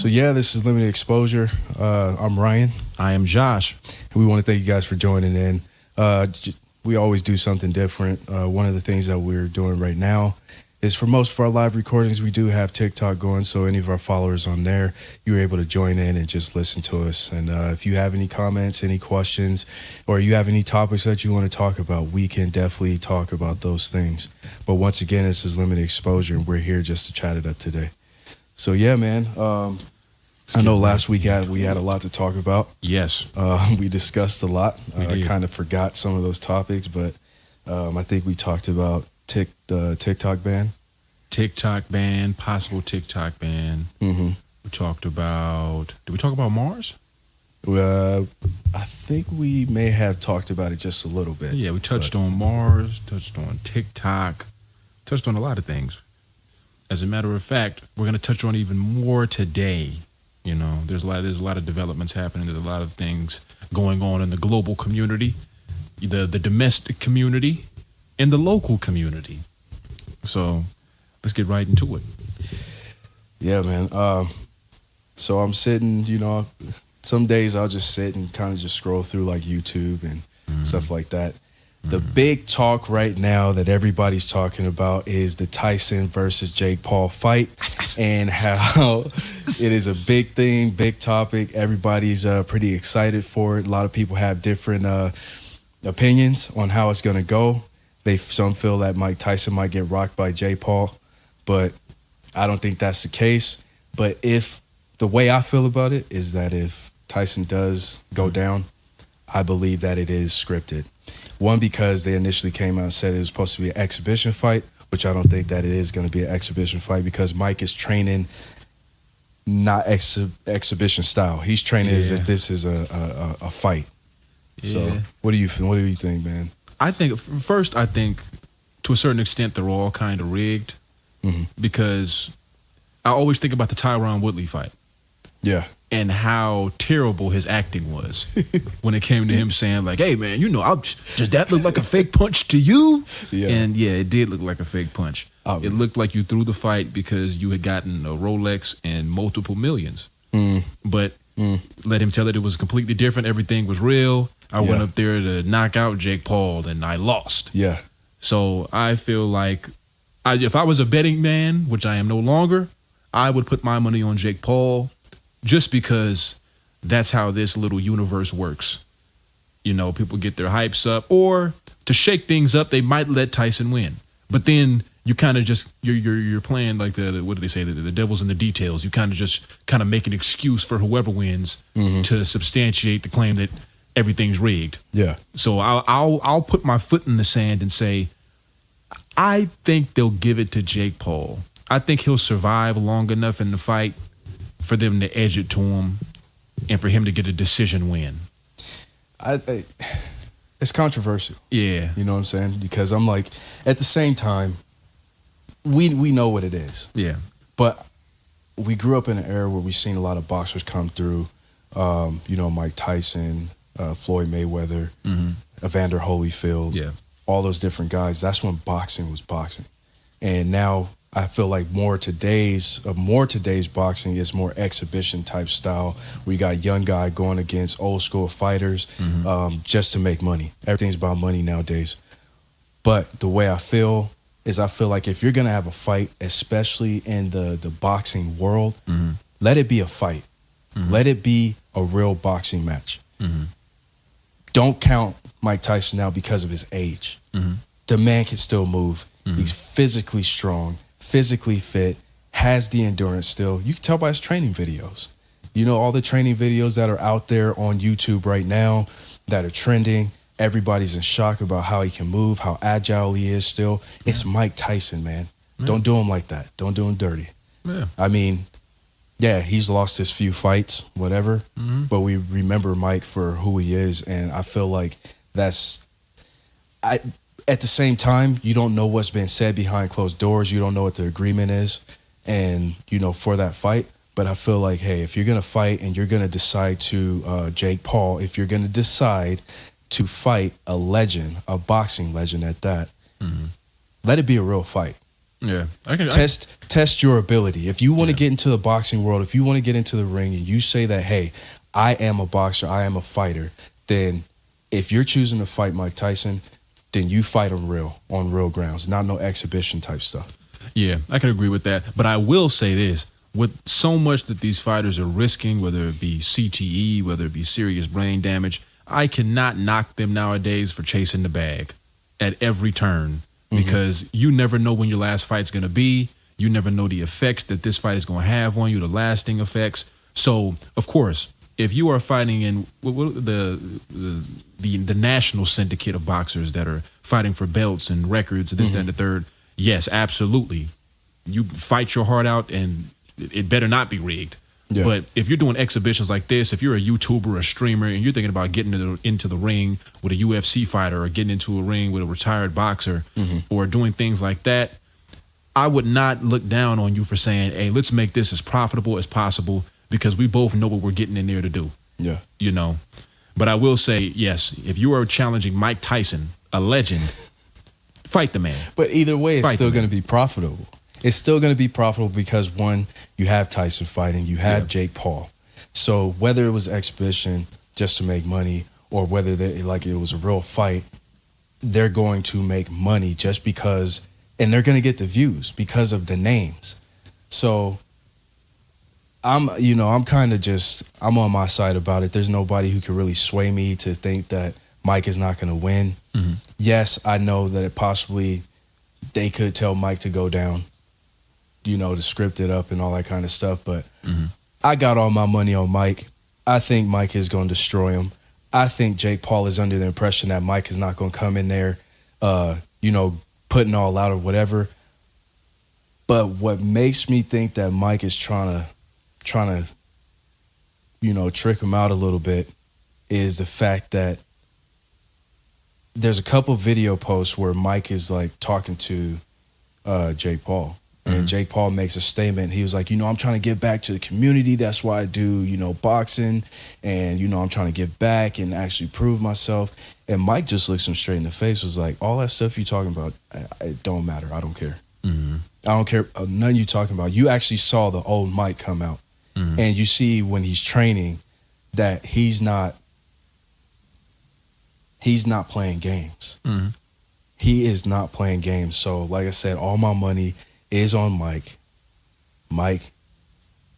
So yeah, this is Limited Exposure. I'm Ryan. I am Josh. And we want to thank you guys for joining in. We always do something different. One of the things that we're doing right now is for most of our live recordings, we do have TikTok going. So any of our followers on there, you're able to join in and just listen to us. And if you have any comments, any questions, or you have any topics that you want to talk about, we can definitely talk about those things. But once again, this is Limited Exposure, and we're here just to chat it up today. So yeah, man. I know last week we had a lot to talk about. Yes. We discussed a lot. I kind of forgot some of those topics, but I think we talked about the TikTok ban. TikTok ban, possible TikTok ban. Mm-hmm. We talked about, did we talk about Mars? I think we may have talked about it just a little bit. Yeah, we touched on Mars, touched on TikTok, touched on a lot of things. As a matter of fact, we're going to touch on even more today. You know, there's a lot of developments happening. There's a lot of things going on in the global community, the domestic community, and the local community. So let's get right into it. Yeah, man. So I'm sitting, some days I'll just sit and kind of just scroll through like YouTube and stuff like that. The big talk right now that everybody's talking about is the Tyson versus Jake Paul fight and how it is a big thing, big topic. Everybody's pretty excited for it. A lot of people have different opinions on how it's going to go. Some feel that Mike Tyson might get rocked by Jake Paul, but I don't think that's the case. But the way I feel about it is that if Tyson does go down, I believe that it is scripted. One, because they initially came out and said it was supposed to be an exhibition fight, which I don't think that it is going to be an exhibition fight because Mike is training not exhibition style. He's training as if this is a fight. Yeah. So what do you think, man? I think to a certain extent they're all kind of rigged because I always think about the Tyron Woodley fight. Yeah. And how terrible his acting was when it came to him saying like, hey man, does that look like a fake punch to you? Yeah. And yeah, it did look like a fake punch. It looked like you threw the fight because you had gotten a Rolex and multiple millions. But let him tell it was completely different. Everything was real. I went up there to knock out Jake Paul and I lost. Yeah. So I feel like if I was a betting man, which I am no longer, I would put my money on Jake Paul. Just because that's how this little universe works. People get their hypes up, or to shake things up, they might let Tyson win. But then you kind of just you're playing like what do they say? The devil's in the details. You kind of make an excuse for whoever wins to substantiate the claim that everything's rigged. Yeah. So I'll put my foot in the sand and say I think they'll give it to Jake Paul. I think he'll survive long enough in the fight for them to edge it to him and for him to get a decision win. It's controversial. Yeah. You know what I'm saying? Because I'm like, at the same time, we know what it is. Yeah. But we grew up in an era where we've seen a lot of boxers come through, Mike Tyson, Floyd Mayweather, Evander Holyfield, all those different guys. That's when boxing was boxing. And now I feel like more today's boxing is more exhibition type style. We got young guy going against old school fighters just to make money. Everything's about money nowadays. But the way I feel like if you're gonna have a fight, especially in the boxing world, let it be a fight. Let it be a real boxing match. Don't count Mike Tyson out because of his age. The man can still move. He's physically strong, physically fit, has the endurance still. You can tell by his training videos. All the training videos that are out there on YouTube right now that are trending, everybody's in shock about how he can move, how agile he is still. Yeah. It's Mike Tyson, man. Don't do him like that. Don't do him dirty. Yeah. I mean, he's lost his few fights, whatever, but we remember Mike for who he is, and I feel like at the same time, you don't know what's been said behind closed doors. You don't know what the agreement is, and for that fight. But I feel like, hey, if you're gonna fight and you're gonna decide to Jake Paul, if you're gonna decide to fight a legend, a boxing legend at that, let it be a real fight. Yeah. Test your ability. If you want to get into the boxing world, if you want to get into the ring and you say that, hey, I am a boxer, I am a fighter, then if you're choosing to fight Mike Tyson, then you fight him on real grounds, not no exhibition type stuff. Yeah, I can agree with that. But I will say this, with so much that these fighters are risking, whether it be CTE, whether it be serious brain damage, I cannot knock them nowadays for chasing the bag at every turn, because you never know when your last fight's going to be. You never know the effects that this fight is going to have on you, the lasting effects. So, of course, if you are fighting in the national syndicate of boxers that are fighting for belts and records and this, that, and the third, yes, absolutely. You fight your heart out, and it better not be rigged. Yeah. But if you're doing exhibitions like this, if you're a YouTuber, a streamer, and you're thinking about getting into the ring with a UFC fighter or getting into a ring with a retired boxer or doing things like that, I would not look down on you for saying, hey, let's make this as profitable as possible, because we both know what we're getting in there to do. Yeah. You know? But I will say, yes, if you are challenging Mike Tyson, a legend, fight the man. But either way, it's still going to be profitable. It's still going to be profitable because, one, you have Tyson fighting, you have Jake Paul. So whether it was exhibition just to make money or whether it was a real fight, they're going to make money just because, and they're going to get the views because of the names. So I'm on my side about it. There's nobody who can really sway me to think that Mike is not going to win. Yes, I know that they could tell Mike to go down, to script it up and all that kind of stuff. But I got all my money on Mike. I think Mike is going to destroy him. I think Jake Paul is under the impression that Mike is not going to come in there, putting all out or whatever. But what makes me think that Mike is trying to, trick him out a little bit is the fact that there's a couple video posts where Mike is like talking to Jake Paul. And Jake Paul makes a statement. He was like, I'm trying to give back to the community. That's why I do, boxing. And, I'm trying to give back and actually prove myself. And Mike just looks him straight in the face, was like, all that stuff you talking about, it don't matter. I don't care. I don't care. None you talking about. You actually saw the old Mike come out. And you see when he's training that he's not playing games. He is not playing games. So, like I said, all my money is on Mike. Mike,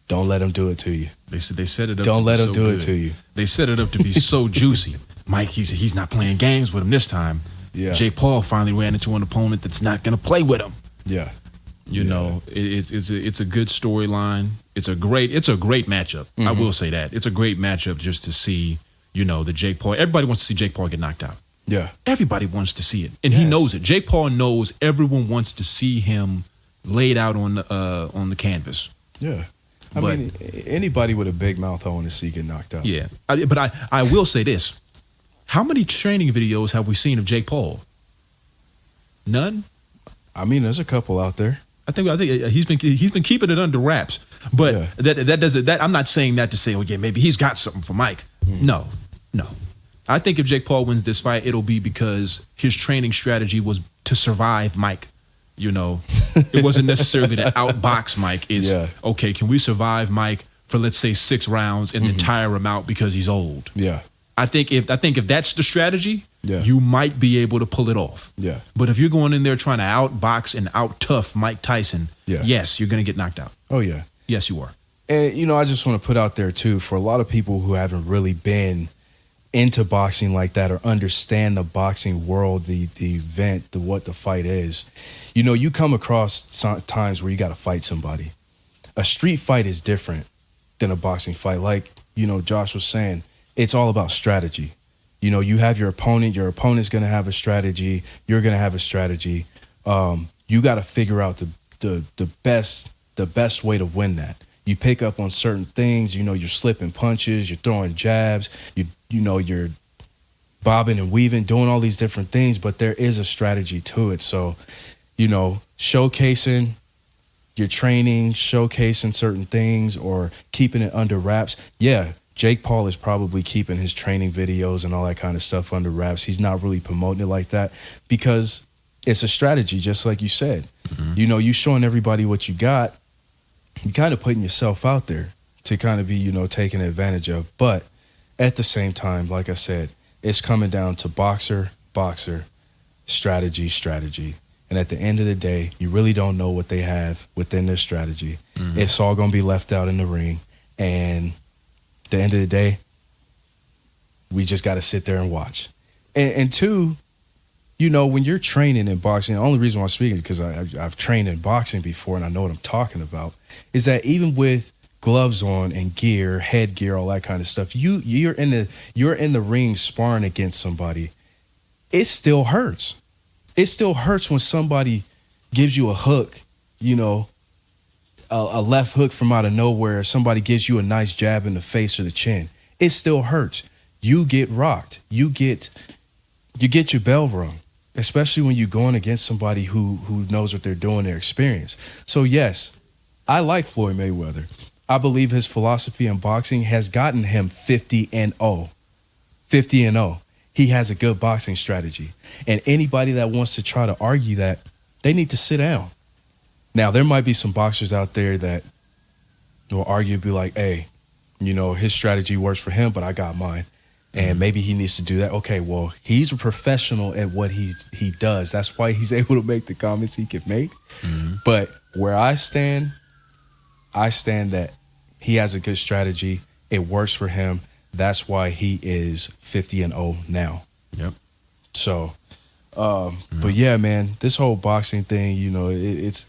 don't let him do it to you. They set it up. Don't let him do it to you. They set it up to be so juicy. Mike, he's not playing games with him this time. Yeah. Jake Paul finally ran into an opponent that's not going to play with him. Yeah. It's a good storyline. It's a great matchup. I will say that. It's a great matchup just to see, the Jake Paul. Everybody wants to see Jake Paul get knocked out. Yeah. Everybody wants to see it. And he knows it. Jake Paul knows everyone wants to see him laid out on the canvas. Yeah. I mean, anybody with a big mouth I want to see get knocked out. Yeah. But I will say this. How many training videos have we seen of Jake Paul? None? I mean, there's a couple out there. I think he's been keeping it under wraps. But that doesn't, I'm not saying that to say, oh yeah, maybe he's got something for Mike. No. I think if Jake Paul wins this fight, it'll be because his training strategy was to survive Mike. It wasn't necessarily to outbox Mike. It's okay, can we survive Mike for, let's say, 6 rounds and then tire him out because he's old? Yeah. I think if that's the strategy, you might be able to pull it off. Yeah. But if you're going in there trying to outbox and out-tough Mike Tyson, yes, you're going to get knocked out. Oh, yeah. Yes, you are. And, I just want to put out there, too, for a lot of people who haven't really been into boxing like that or understand the boxing world, the event, what the fight is, you come across times where you got to fight somebody. A street fight is different than a boxing fight. Like, Josh was saying, it's all about strategy. You have your opponent's going to have a strategy, you're going to have a strategy. You got to figure out the best way to win that. You pick up on certain things, you're slipping punches, you're throwing jabs, you're bobbing and weaving, doing all these different things, but there is a strategy to it. So, showcasing your training, showcasing certain things or keeping it under wraps. Yeah, Jake Paul is probably keeping his training videos and all that kind of stuff under wraps. He's not really promoting it like that because It's a strategy, just like you said. You know, you showing everybody what you got, you kind of putting yourself out there to kind of be, you know, taken advantage of. But at the same time, like I said, it's coming down to boxer, strategy. And at the end of the day, you really don't know what they have within their strategy. It's all going to be left out in the ring. And at the end of the day, we just got to sit there and watch. And two, you know, when you're training in boxing, the only reason why I'm speaking is because I've trained in boxing before and I know what I'm talking about, is that even with gloves on and gear, headgear, all that kind of stuff, you're in the ring sparring against somebody. It still hurts. It still hurts when somebody gives you a hook, you know, a left hook from out of nowhere. Somebody gives you a nice jab in the face or the chin. It still hurts. You get rocked. You get your bell rung, especially when you're going against somebody who knows what they're doing, their experience. So yes, I like Floyd Mayweather. I believe his philosophy in boxing has gotten him 50-0. 50-0. He has a good boxing strategy. And anybody that wants to try to argue that, they need to sit down. Now, there might be some boxers out there that will argue, be like, hey, you know, his strategy works for him, but I got mine. And maybe he needs to do that. Okay, well, he's a professional at what he does. That's why he's able to make the comments he can make. But where I stand that he has a good strategy. It works for him. That's why he is 50-0 now. Yep. So, but yeah, man, this whole boxing thing, you know, it gets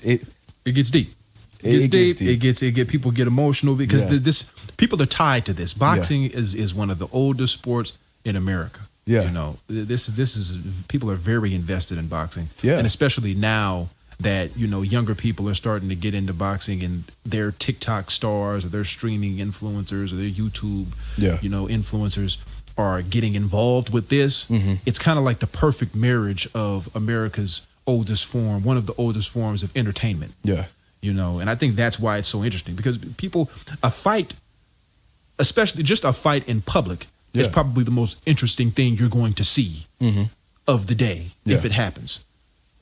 deep. It gets deep. People get emotional because this people are tied to this. Boxing is one of the oldest sports in America. Yeah. You know, this is people are very invested in boxing. Yeah. And especially now that, you know, younger people are starting to get into boxing and they're TikTok stars or they're streaming influencers or they're YouTube, you know, influencers are getting involved with this. It's kind of like the perfect marriage of America's oldest form, one of the oldest forms of entertainment. Yeah. You know, and I think that's why it's so interesting because a fight, especially just a fight in public, is probably the most interesting thing you're going to see of the day if it happens.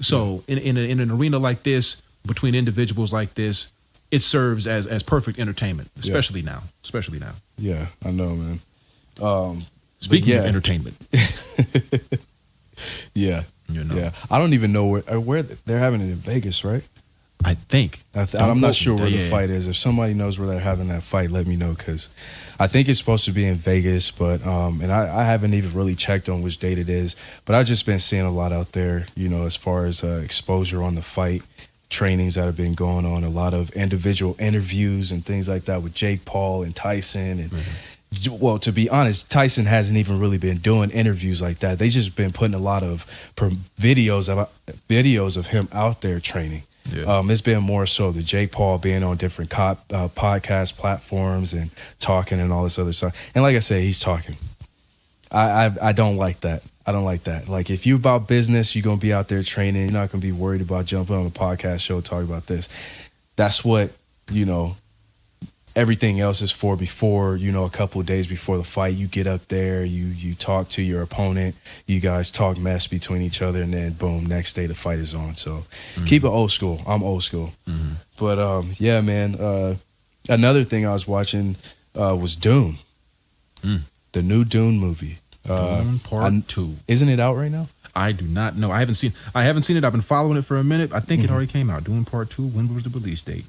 So in an arena like this, between individuals like this, it serves as perfect entertainment, especially now. Yeah, I know, man. Speaking of entertainment. You know. I don't even know where they're having it in Vegas, right? I think. I'm not sure where the fight is. If somebody knows where they're having that fight, let me know because I think it's supposed to be in Vegas, but and I haven't even really checked on which date it is, but I've just been seeing a lot out there, you know, as far as exposure on the fight, trainings that have been going on, a lot of individual interviews and things like that with Jake Paul and Tyson. And well, to be honest, Tyson hasn't even really been doing interviews like that. They just been putting a lot of videos of him out there training. It's been more so the Jake Paul being on different podcast platforms and talking and all this other stuff. And like I said, he's talking. I don't like that. I don't like that. Like if you about business, you're gonna be out there training. You're not gonna be worried about jumping on a podcast show talking about this. That's what, you know, everything else is for. Before, you know, a couple of days before the fight, you get up there, you talk to your opponent, you guys talk mess between each other, and then boom, next day the fight is on. So keep it old school. I'm old school. But yeah, man. Another thing I was watching was Dune, the new Dune movie. Dune Part 2. Isn't it out right now? I do not know. I haven't seen it. I've been following it for a minute. I think it already came out. Dune Part 2. When was the release date?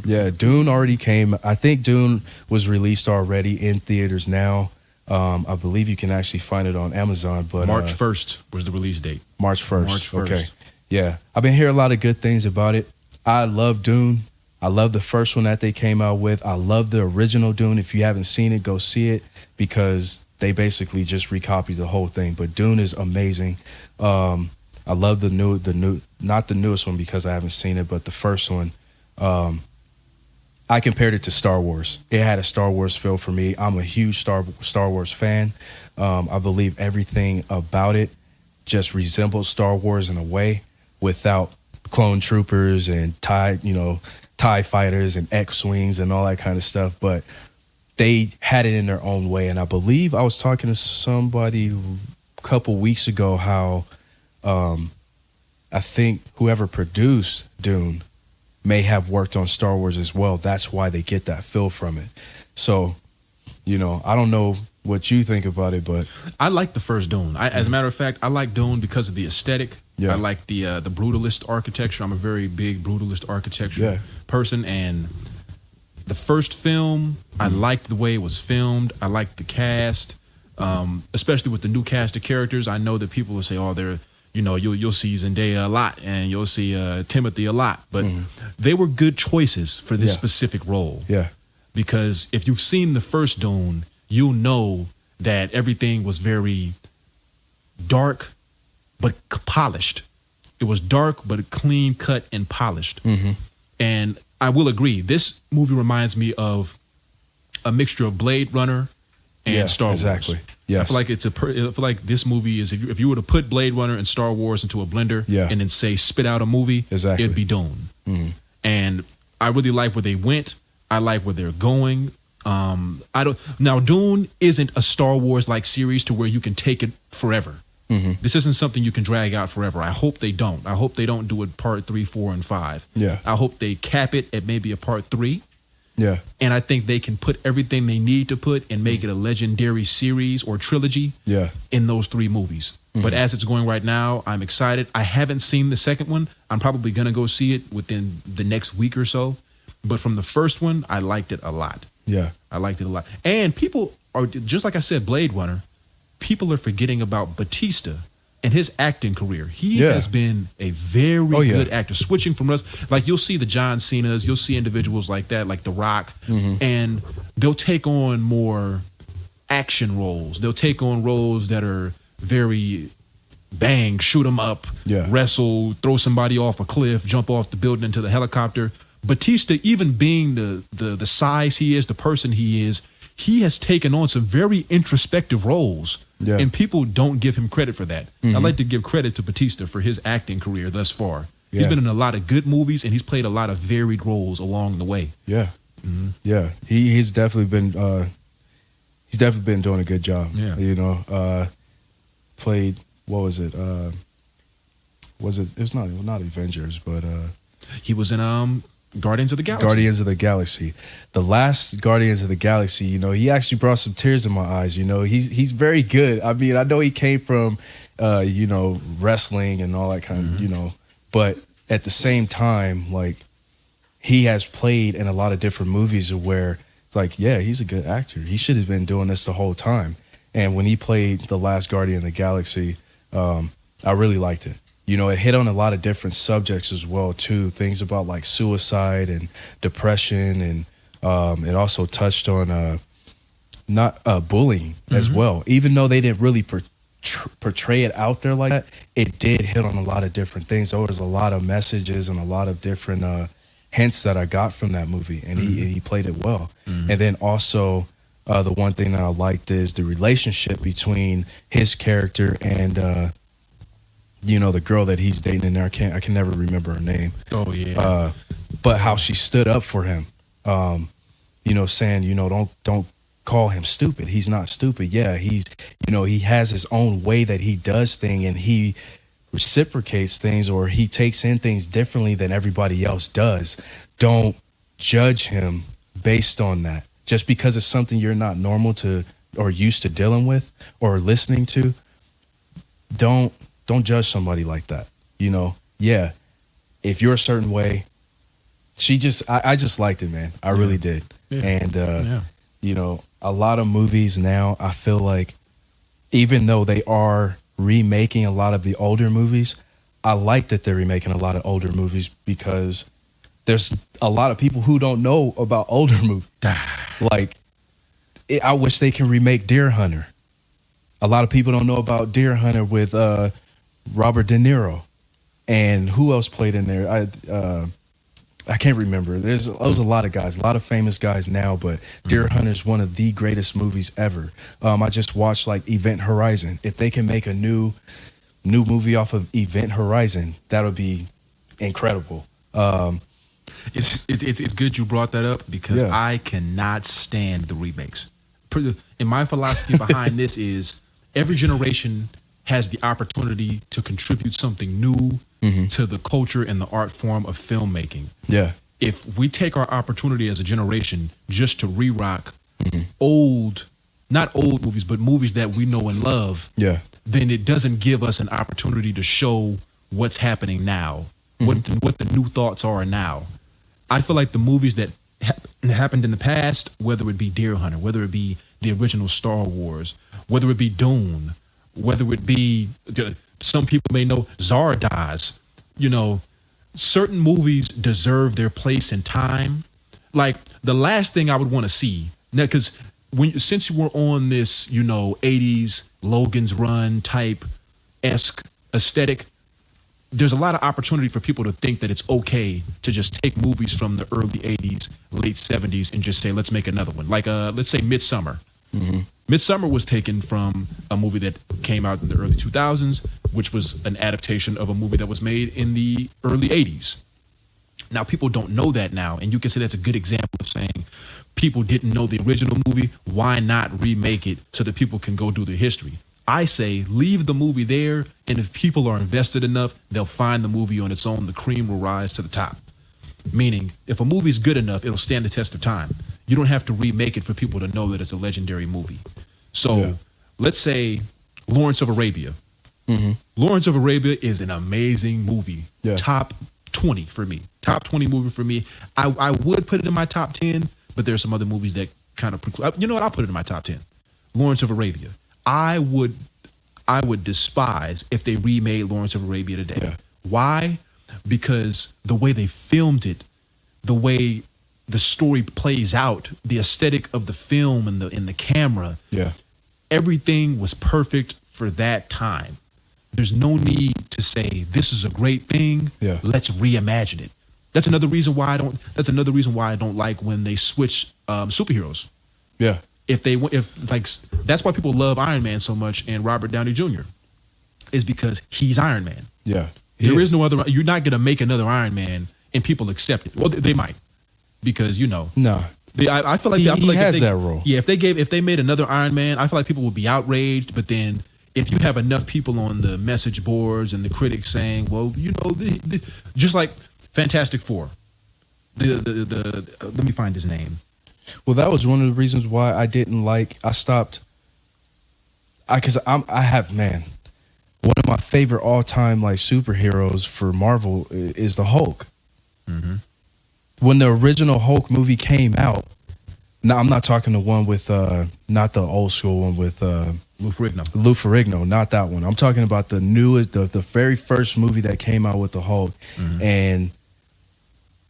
Yeah, Dune already came. I think Dune was released already in theaters now. I believe you can actually find it on Amazon. But March 1st was the release date. March 1st. Okay. Yeah. I've been hearing a lot of good things about it. I love Dune. I love the first one that they came out with. I love the original Dune. If you haven't seen it, go see it because they basically just recopied the whole thing. But Dune is amazing. I love the new, not the newest one because I haven't seen it, but the first one. I compared it to Star Wars. It had a Star Wars feel for me. I'm a huge Star Wars fan. I believe everything about it just resembles Star Wars in a way without clone troopers and TIE fighters and X-Wings and all that kind of stuff. But they had it in their own way. And I believe I was talking to somebody a couple weeks ago how I think whoever produced Dune may have worked on Star Wars as well. That's why they get that feel from it. So, I don't know what you think about it, but I like the first Dune. As a matter of fact, I like Dune because of the aesthetic. Yeah. I like the brutalist architecture. I'm a very big brutalist architecture person, and the first film, I liked the way it was filmed. I liked the cast, especially with the new cast of characters. I know that people will say, "Oh, they're." You'll see Zendaya a lot, and you'll see Timothy a lot, but they were good choices for this specific role. Yeah. Because if you've seen the first Dune, you'll know that everything was very dark, but polished. It was dark, but clean cut and polished. And I will agree, this movie reminds me of a mixture of Blade Runner and Star Wars. Exactly. Yes. I feel like this movie is, if you were to put Blade Runner and Star Wars into a blender and then say spit out a movie, it'd be Dune. And I really like where they went. I like where they're going. Now Dune isn't a Star Wars like series to where you can take it forever. This isn't something you can drag out forever. I hope they don't. I hope they don't do it part 3, 4, and 5. Yeah. I hope they cap it at maybe a part 3. Yeah. And I think they can put everything they need to put and make it a legendary series or trilogy in those 3 movies. But as it's going right now, I'm excited. I haven't seen the second one. I'm probably going to go see it within the next week or so. But from the first one, I liked it a lot. Yeah. I liked it a lot. And people are, just like I said, Blade Runner, people are forgetting about Batista and his acting career. He has been a very good actor. Switching from us, like you'll see the John Cenas, you'll see individuals like that, like The Rock, and they'll take on more action roles. They'll take on roles that are very bang, shoot 'em up, wrestle, throw somebody off a cliff, jump off the building into the helicopter. Batista, even being the size he is, the person he is, he has taken on some very introspective roles. Yeah. And people don't give him credit for that. I like to give credit to Batista for his acting career thus far. Yeah. He's been in a lot of good movies, and he's played a lot of varied roles along the way. Yeah. Yeah. He's definitely been doing a good job. Yeah. Played, what was it? It was not Avengers, but he was in Guardians of the Galaxy. Guardians of the Galaxy. The last Guardians of the Galaxy, he actually brought some tears to my eyes. He's very good. I mean, I know he came from wrestling and all that kind of, but at the same time, like, he has played in a lot of different movies where it's like, he's a good actor. He should have been doing this the whole time. And when he played the last Guardian of the Galaxy, I really liked it. It hit on a lot of different subjects as well, too. Things about, like, suicide and depression. And it also touched on bullying as well. Even though they didn't really portray it out there like that, it did hit on a lot of different things. There was a lot of messages and a lot of different hints that I got from that movie. And he played it well. And then also the one thing that I liked is the relationship between his character and the girl that he's dating in there. I can never remember her name. Oh yeah. But how she stood up for him, saying, don't call him stupid. He's not stupid. Yeah, he's, he has his own way that he does things, and he reciprocates things, or he takes in things differently than everybody else does. Don't judge him based on that. Just because it's something you're not normal to or used to dealing with or listening to, don't judge somebody like that. If you're a certain way, I just liked it, man. I really did. Yeah. And, a lot of movies now, I feel like, even though they are remaking a lot of the older movies, I like that they're remaking a lot of older movies, because there's a lot of people who don't know about older movies. Like, I wish they can remake Deer Hunter. A lot of people don't know about Deer Hunter with Robert De Niro, and who else played in there? I can't remember. There's a lot of guys, a lot of famous guys now, but Deer Hunter is one of the greatest movies ever. I just watched, like, Event Horizon. If they can make a new movie off of Event Horizon, that would be incredible. It's good you brought that up, because I cannot stand the remakes. And my philosophy behind this is every generation has the opportunity to contribute something new to the culture and the art form of filmmaking. Yeah. If we take our opportunity as a generation just to re-rock old, not old movies, but movies that we know and love, then it doesn't give us an opportunity to show what's happening now, what the new thoughts are now. I feel like the movies that happened in the past, whether it be Deer Hunter, whether it be the original Star Wars, whether it be Dune, whether it be, some people may know Zardoz, certain movies deserve their place in time. Like the last thing I would want to see, because since you were on this, 80s Logan's Run type esque aesthetic, there's a lot of opportunity for people to think that it's okay to just take movies from the early 80s, late 70s, and just say, let's make another one. Like, let's say Midsummer. Midsummer was taken from a movie that came out in the early 2000s, which was an adaptation of a movie that was made in the early 80s. Now, people don't know that now, and you can say that's a good example of saying people didn't know the original movie. Why not remake it so that people can go do the history? I say leave the movie there, and if people are invested enough, they'll find the movie on its own. The cream will rise to the top. Meaning, if a movie's good enough, it'll stand the test of time. You don't have to remake it for people to know that it's a legendary movie. So let's say Lawrence of Arabia. Lawrence of Arabia is an amazing movie. Top 20 for me. Top 20 movie for me. I would put it in my top 10, but there's some other movies that kind of preclude. You know what? I'll put it in my top 10. Lawrence of Arabia. I would despise if they remade Lawrence of Arabia today. Why? Because the way they filmed it, the way the story plays out, the aesthetic of the film and the camera, everything was perfect for that time. There's no need to say this is a great thing. Let's reimagine it. That's another reason why I don't like when they switch superheroes. That's why people love Iron Man so much and Robert Downey Jr. is because he's Iron Man. There is no other. You're not gonna make another Iron Man and people accept it. Well, they might, because I feel like he has that role. Yeah, if they made another Iron Man, I feel like people would be outraged. But then, if you have enough people on the message boards and the critics saying, well, just like Fantastic Four, let me find his name. Well, that was one of the reasons why I stopped. One of my favorite all-time superheroes for Marvel is the Hulk. When the original Hulk movie came out, now I'm not talking the one with not the old school one with Lou Ferrigno. Lou Ferrigno, not that one. I'm talking about the newest, the very first movie that came out with the Hulk, and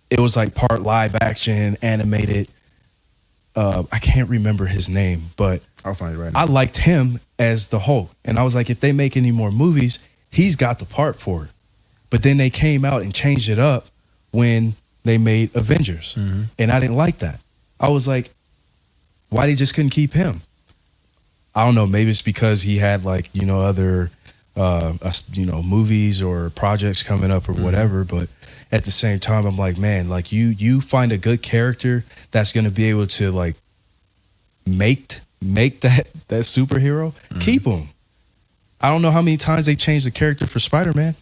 it was like part live action, animated. I can't remember his name, but I'll find it right now. I liked him as the Hulk, and I was like, if they make any more movies, he's got the part for it. But then they came out and changed it up when they made Avengers, and I didn't like that. I was like, why they just couldn't keep him? I don't know. Maybe it's because he had other movies or projects coming up or whatever. But at the same time, I'm like, man, you find a good character that's going to be able to make that superhero, keep him. I don't know how many times they changed the character for Spider-Man.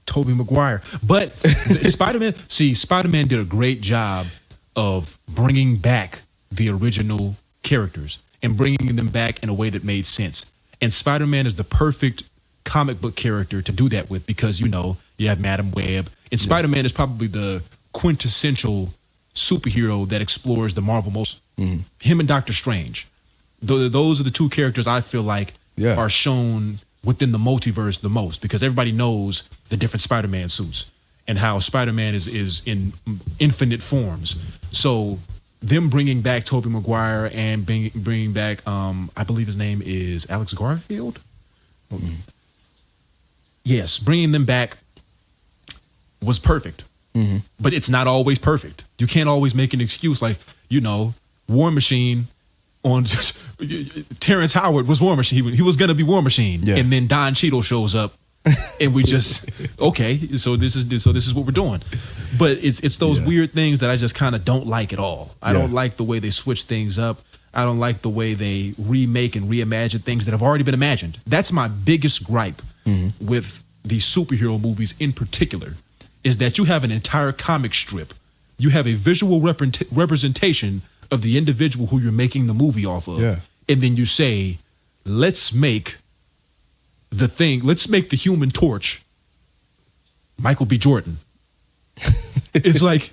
Tobey Maguire. But Spider-Man did a great job of bringing back the original characters and bringing them back in a way that made sense. And Spider-Man is the perfect comic book character to do that with, because you have Madam Web, and Spider-Man is probably the quintessential superhero that explores the Marvel most. Him and Doctor Strange, those are the two characters I feel like are shown within the multiverse the most, because everybody knows the different Spider-Man suits and how Spider-Man is in infinite forms. So them bringing back Tobey Maguire and bringing back, I believe his name is Alex Garfield. Yes, bringing them back was perfect. But it's not always perfect. You can't always make an excuse like, War Machine on Terrence Howard was War Machine. He was going to be War Machine. And then Don Cheadle shows up and we just, okay, so this is what we're doing. But it's those weird things that I just kind of don't like at all. I don't like the way they switch things up. I don't like the way they remake and reimagine things that have already been imagined. That's my biggest gripe with these superhero movies in particular is that you have an entire comic strip. You have a visual representation of the individual who you're making the movie off of. Yeah. And then you say, let's make the Human Torch Michael B. Jordan. It's like,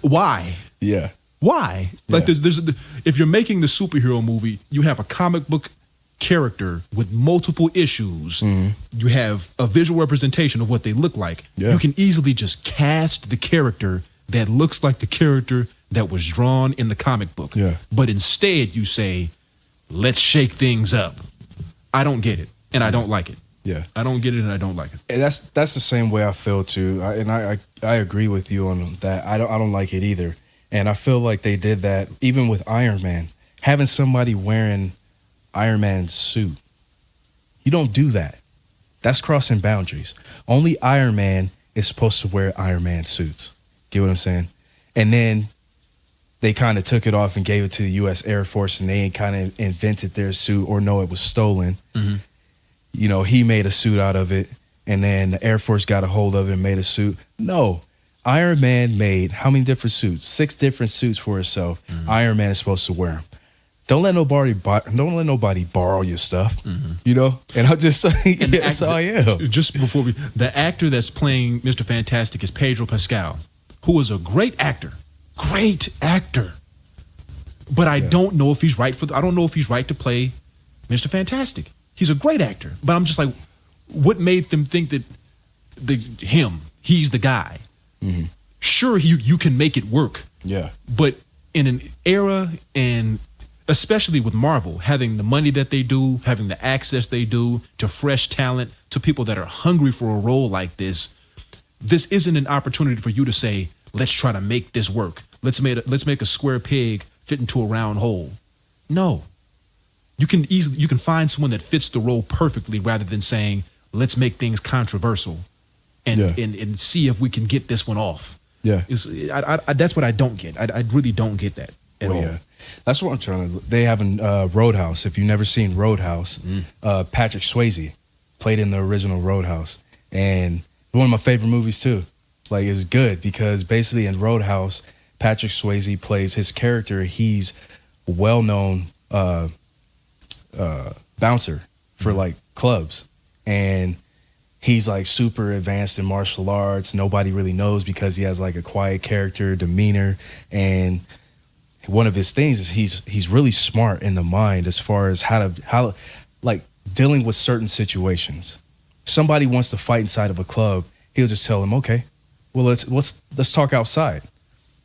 why? Yeah. Why? Like, there's if you're making the superhero movie, you have a comic book character with multiple issues. You have a visual representation of what they look like. Yeah. You can easily just cast the character that looks like the character that was drawn in the comic book. Yeah. But instead you say, let's shake things up. I don't get it, and I don't like it. Yeah. I don't get it, and I don't like it. And that's the same way I feel too. I agree with you on that. I don't like it either. And I feel like they did that even with Iron Man. Having somebody wearing Iron Man's suit. You don't do that. That's crossing boundaries. Only Iron Man is supposed to wear Iron Man suits. Get what I'm saying? And then they kind of took it off and gave it to the U.S. Air Force, and they kind of invented their suit, or no, it was stolen. Mm-hmm. You know, he made a suit out of it, and then the Air Force got a hold of it and made a suit. No. Iron Man made how many different suits? 6 different suits for himself. Mm-hmm. Iron Man is supposed to wear them. Don't let nobody borrow your stuff. Mm-hmm. You know? And I'm just saying, that's how I am. Just before the actor that's playing Mr. Fantastic is Pedro Pascal, who is a great actor. Great actor. But I don't know if he's right I don't know if he's right to play Mr. Fantastic. He's a great actor. But I'm just like, what made them think that he's the guy? Mm-hmm. Sure, you can make it work. Yeah. But in an era, and especially with Marvel, having the money that they do, having the access they do to fresh talent, to people that are hungry for a role like this isn't an opportunity for you to say, let's try to make this work. Let's make a square peg fit into a round hole. No. You can find someone that fits the role perfectly rather than saying, let's make things controversial and see if we can get this one off. Yeah. That's what I don't get. I really don't get that at all. Yeah. That's what I'm trying to. They have in Roadhouse. If you've never seen Roadhouse, Patrick Swayze played in the original Roadhouse, and one of my favorite movies too. Like, it's good because basically in Roadhouse, Patrick Swayze plays his character. He's a well-known bouncer for like clubs, and he's like super advanced in martial arts. Nobody really knows because he has like a quiet character, demeanor, and one of his things is he's really smart in the mind as far as how like dealing with certain situations. Somebody wants to fight inside of a club, he'll just tell them, okay, well let's talk outside.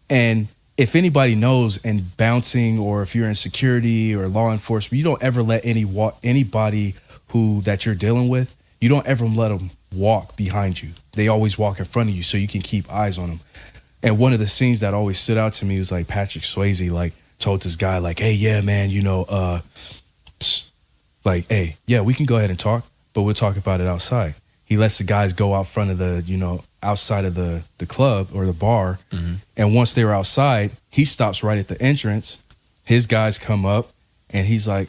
And if anybody knows in bouncing, or if you're in security or law enforcement, you don't ever let anybody that you're dealing with, you don't ever let them walk behind you. They always walk in front of you so you can keep eyes on them. And one of the scenes that always stood out to me was like Patrick Swayze like told this guy like, hey, yeah, man, you know, like, hey, yeah, we can go ahead and talk, but we'll talk about it outside. He lets the guys go out front of the, you know, outside of the club or the bar. Mm-hmm. And once they were outside, he stops right at the entrance. His guys come up and he's like,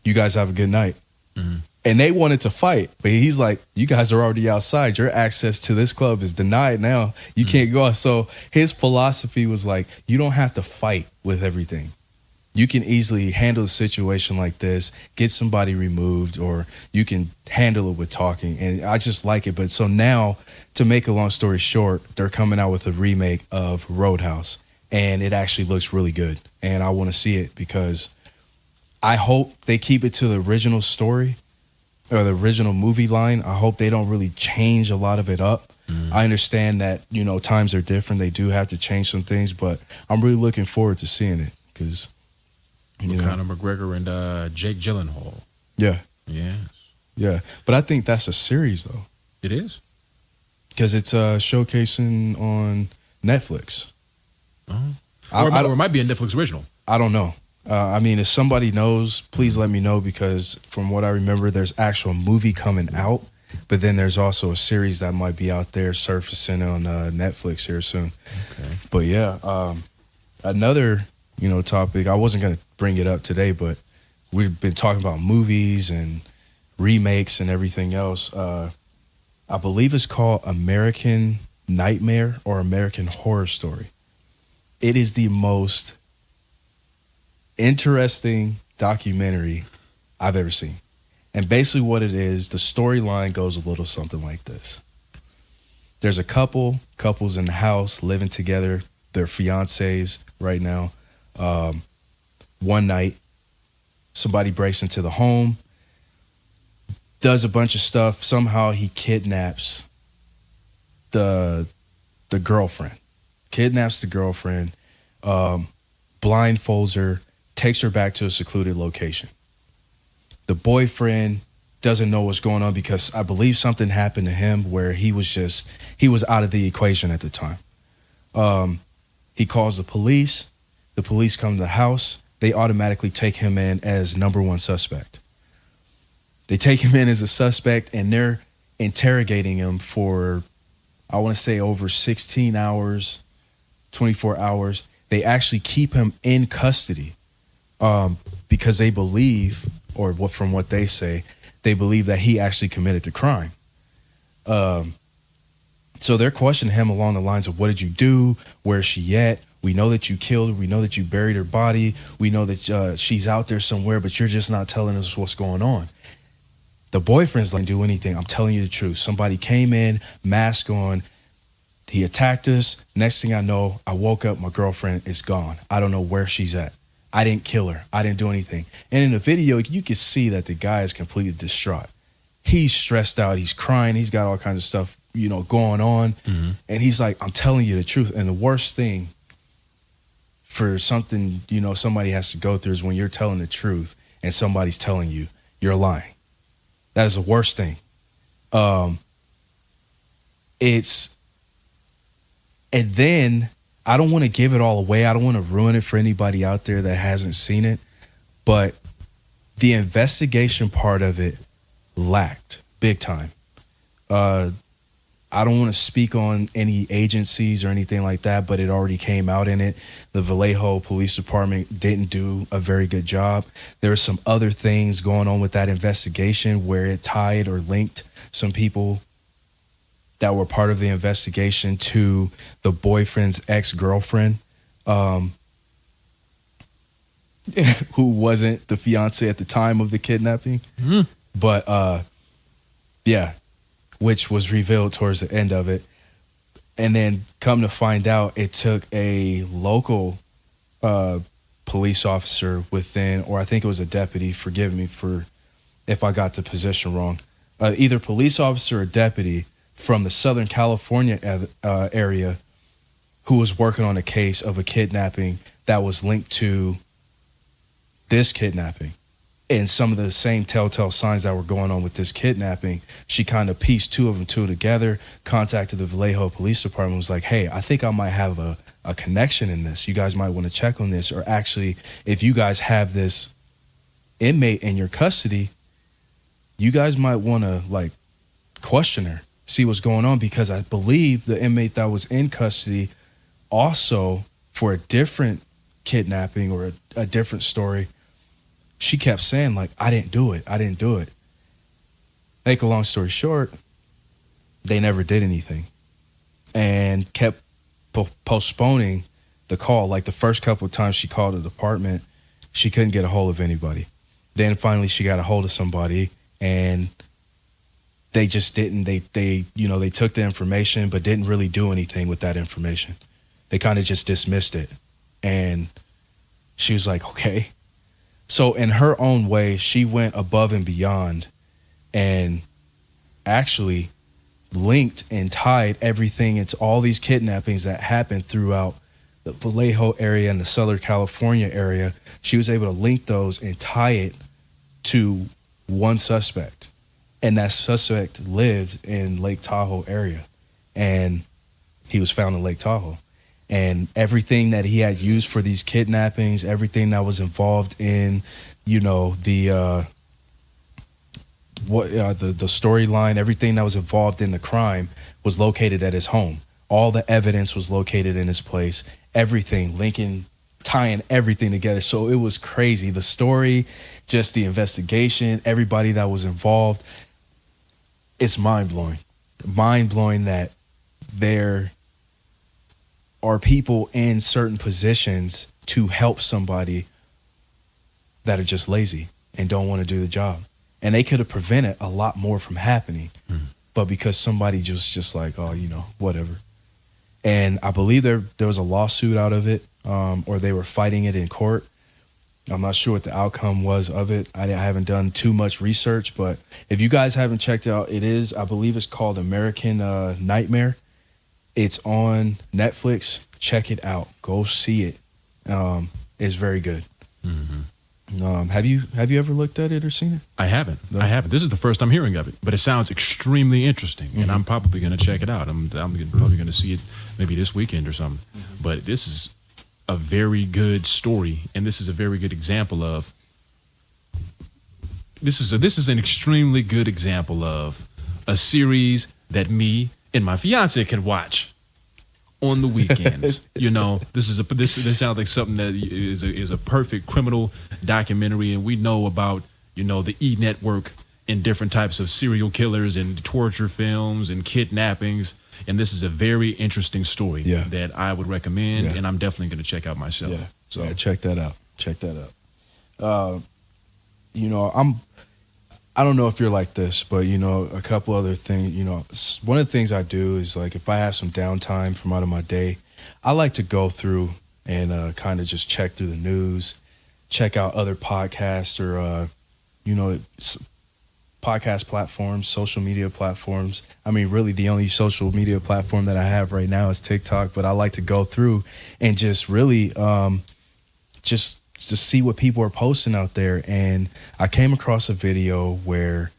you guys have a good night. Mm-hmm. And they wanted to fight, but he's like, you guys are already outside. Your access to this club is denied now. You can't go out. So his philosophy was like, you don't have to fight with everything. You can easily handle a situation like this, get somebody removed, or you can handle it with talking. And I just like it. But so now, to make a long story short, they're coming out with a remake of Roadhouse, and it actually looks really good. And I want to see it because I hope they keep it to the original story or the original movie line. I hope they don't really change a lot of it up. I understand that, you know, times are different. They do have to change some things, but I'm really looking forward to seeing it because, you know. Conor McGregor and Jake Gyllenhaal. Yeah. Yes. Yeah. But I think that's a series, though. It is? Because it's showcasing on Netflix. Or it might be a Netflix original. I don't know. I mean, if somebody knows, please let me know, because from what I remember, there's actual movie coming out, but then there's also a series that might be out there surfacing on Netflix here soon. Okay. But yeah, another, you know, topic, I wasn't going to bring it up today, but we've been talking about movies and remakes and everything else. I believe it's called American Nightmare or American Horror Story. It is the most interesting documentary I've ever seen. And basically what it is, the storyline goes a little something like this. There's a couples in the house living together. They're fiancés right now. One night, somebody breaks into the home, does a bunch of stuff. Somehow he kidnaps the girlfriend. Kidnaps the girlfriend, blindfolds her, takes her back to a secluded location. The boyfriend doesn't know what's going on because I believe something happened to him where he was out of the equation at the time. He calls the police. The police come to the house. They automatically take him in as number one suspect. They take him in as a suspect, and they're interrogating him for, I want to say, over 16 hours, 24 hours. They actually keep him in custody because they believe, or from what they say, they believe that he actually committed the crime. So they're questioning him along the lines of, what did you do? Where's she at? We know that you killed her. We know that you buried her body. We know that she's out there somewhere, but you're just not telling us what's going on. The boyfriend's like, do anything. I'm telling you the truth. Somebody came in, mask on. He attacked us. Next thing I know, I woke up. My girlfriend is gone. I don't know where she's at. I didn't kill her. I didn't do anything. And in the video, you can see that the guy is completely distraught. He's stressed out. He's crying. He's got all kinds of stuff, going on. Mm-hmm. And he's like, I'm telling you the truth. And the worst thing for something, somebody has to go through is when you're telling the truth and somebody's telling you you're lying. That is the worst thing. And then I don't want to give it all away. I don't want to ruin it for anybody out there that hasn't seen it. But the investigation part of it lacked big time. I don't want to speak on any agencies or anything like that, but it already came out in it. The Vallejo Police Department didn't do a very good job. There were some other things going on with that investigation where it tied or linked some people that were part of the investigation to the boyfriend's ex-girlfriend, who wasn't the fiance at the time of the kidnapping. Mm-hmm. But yeah, which was revealed towards the end of it. And then come to find out, it took a local police officer within, or I think it was a deputy, forgive me for if I got the position wrong, either police officer or deputy from the Southern California area who was working on a case of a kidnapping that was linked to this kidnapping. And some of the same telltale signs that were going on with this kidnapping, she kind of pieced two together, contacted the Vallejo Police Department, was like, hey, I think I might have a connection in this. You guys might want to check on this. Or actually, if you guys have this inmate in your custody, you guys might want to question her, see what's going on, because I believe the inmate that was in custody also for a different kidnapping or a different story, she kept saying, I didn't do it. I didn't do it. Make a long story short, they never did anything and kept postponing the call. The first couple of times she called the department, she couldn't get a hold of anybody. Then finally she got a hold of somebody, and they just didn't. They took the information but didn't really do anything with that information. They kind of just dismissed it. And she was like, okay. So in her own way, she went above and beyond and actually linked and tied everything into all these kidnappings that happened throughout the Vallejo area and the Southern California area. She was able to link those and tie it to one suspect. And that suspect lived in Lake Tahoe area. And he was found in Lake Tahoe. And everything that he had used for these kidnappings, everything that was involved in, the storyline, everything that was involved in the crime was located at his home. All the evidence was located in his place. Everything linking tying everything together. So it was crazy. The story, just the investigation, everybody that was involved. It's mind-blowing. Mind-blowing that there are people in certain positions to help somebody that are just lazy and don't want to do the job. And they could have prevented a lot more from happening. But because somebody just like, oh, whatever. And I believe there was a lawsuit out of it, or they were fighting it in court. I'm not sure what the outcome was of it. I haven't done too much research, but if you guys haven't checked out, I believe it's called American Nightmare. It's on Netflix. Check it out. Go see it. It's very good. Mm-hmm. Have you ever looked at it or seen it? I haven't. No? I haven't. This is the first I'm hearing of it, but it sounds extremely interesting, and I'm probably going to check it out. I'm probably going to see it maybe this weekend or something. But this is a very good story, and this is a very good example of. This is an extremely good example of a series that me and my fiance can watch on the weekends. This sounds like something that is a perfect criminal documentary, and we know about the E Network and different types of serial killers and torture films and kidnappings, and this is a very interesting story that I would recommend, and I'm definitely going to check out myself. Yeah. So check that out. I don't know if you're like this, but a couple other things. One of the things I do is, like, if I have some downtime from out of my day, I like to go through and kind of just check through the news, check out other podcasts or podcast platforms, social media platforms. I mean, really the only social media platform that I have right now is TikTok, but I like to go through and just really just to see what people are posting out there. And I came across a video where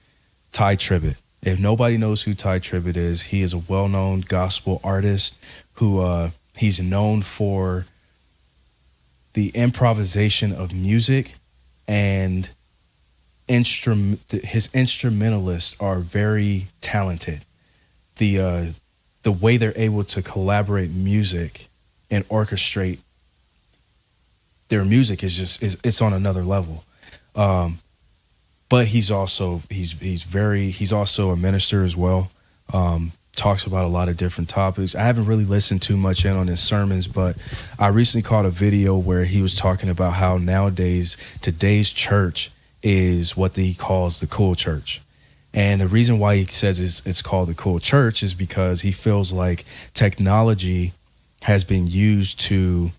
Ty Tribbett, if nobody knows who Ty Tribbett is, he is a well-known gospel artist who he's known for the improvisation of music, and his instrumentalists are very talented. The way they're able to collaborate music and orchestrate their music it's on another level. But he's also a minister as well. Talks about a lot of different topics. I haven't really listened too much in on his sermons, but I recently caught a video where he was talking about how today's church is what he calls the cool church. And the reason why he says it's called the cool church is because he feels like technology has been used in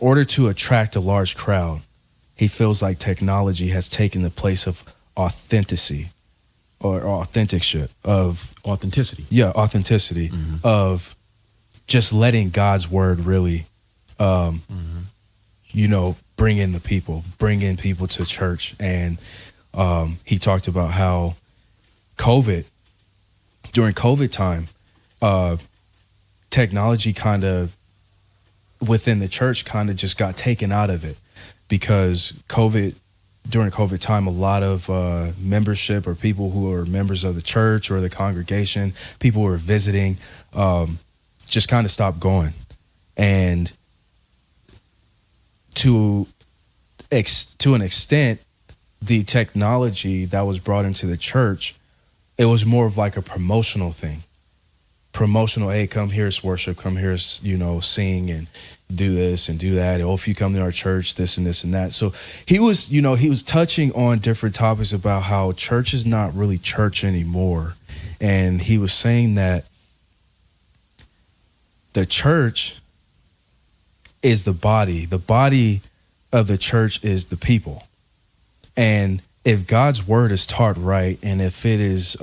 order to attract a large crowd. He feels like technology has taken the place of authenticity. Authenticity. Yeah, authenticity of just letting God's word really, bring in people to church. And he talked about how during COVID time, technology kind of within the church kind of just got taken out of it, because during COVID time, a lot of membership or people who are members of the church or the congregation, people who are visiting, just kind of stopped going. And to an extent, the technology that was brought into the church, it was more of like a promotional thing. Hey, come here, worship, come here, sing and do this and do that. Oh, if you come to our church, this and this and that. So he was touching on different topics about how church is not really church anymore. And he was saying that the church is the body. The body of the church is the people. And if God's word is taught right, and if it is,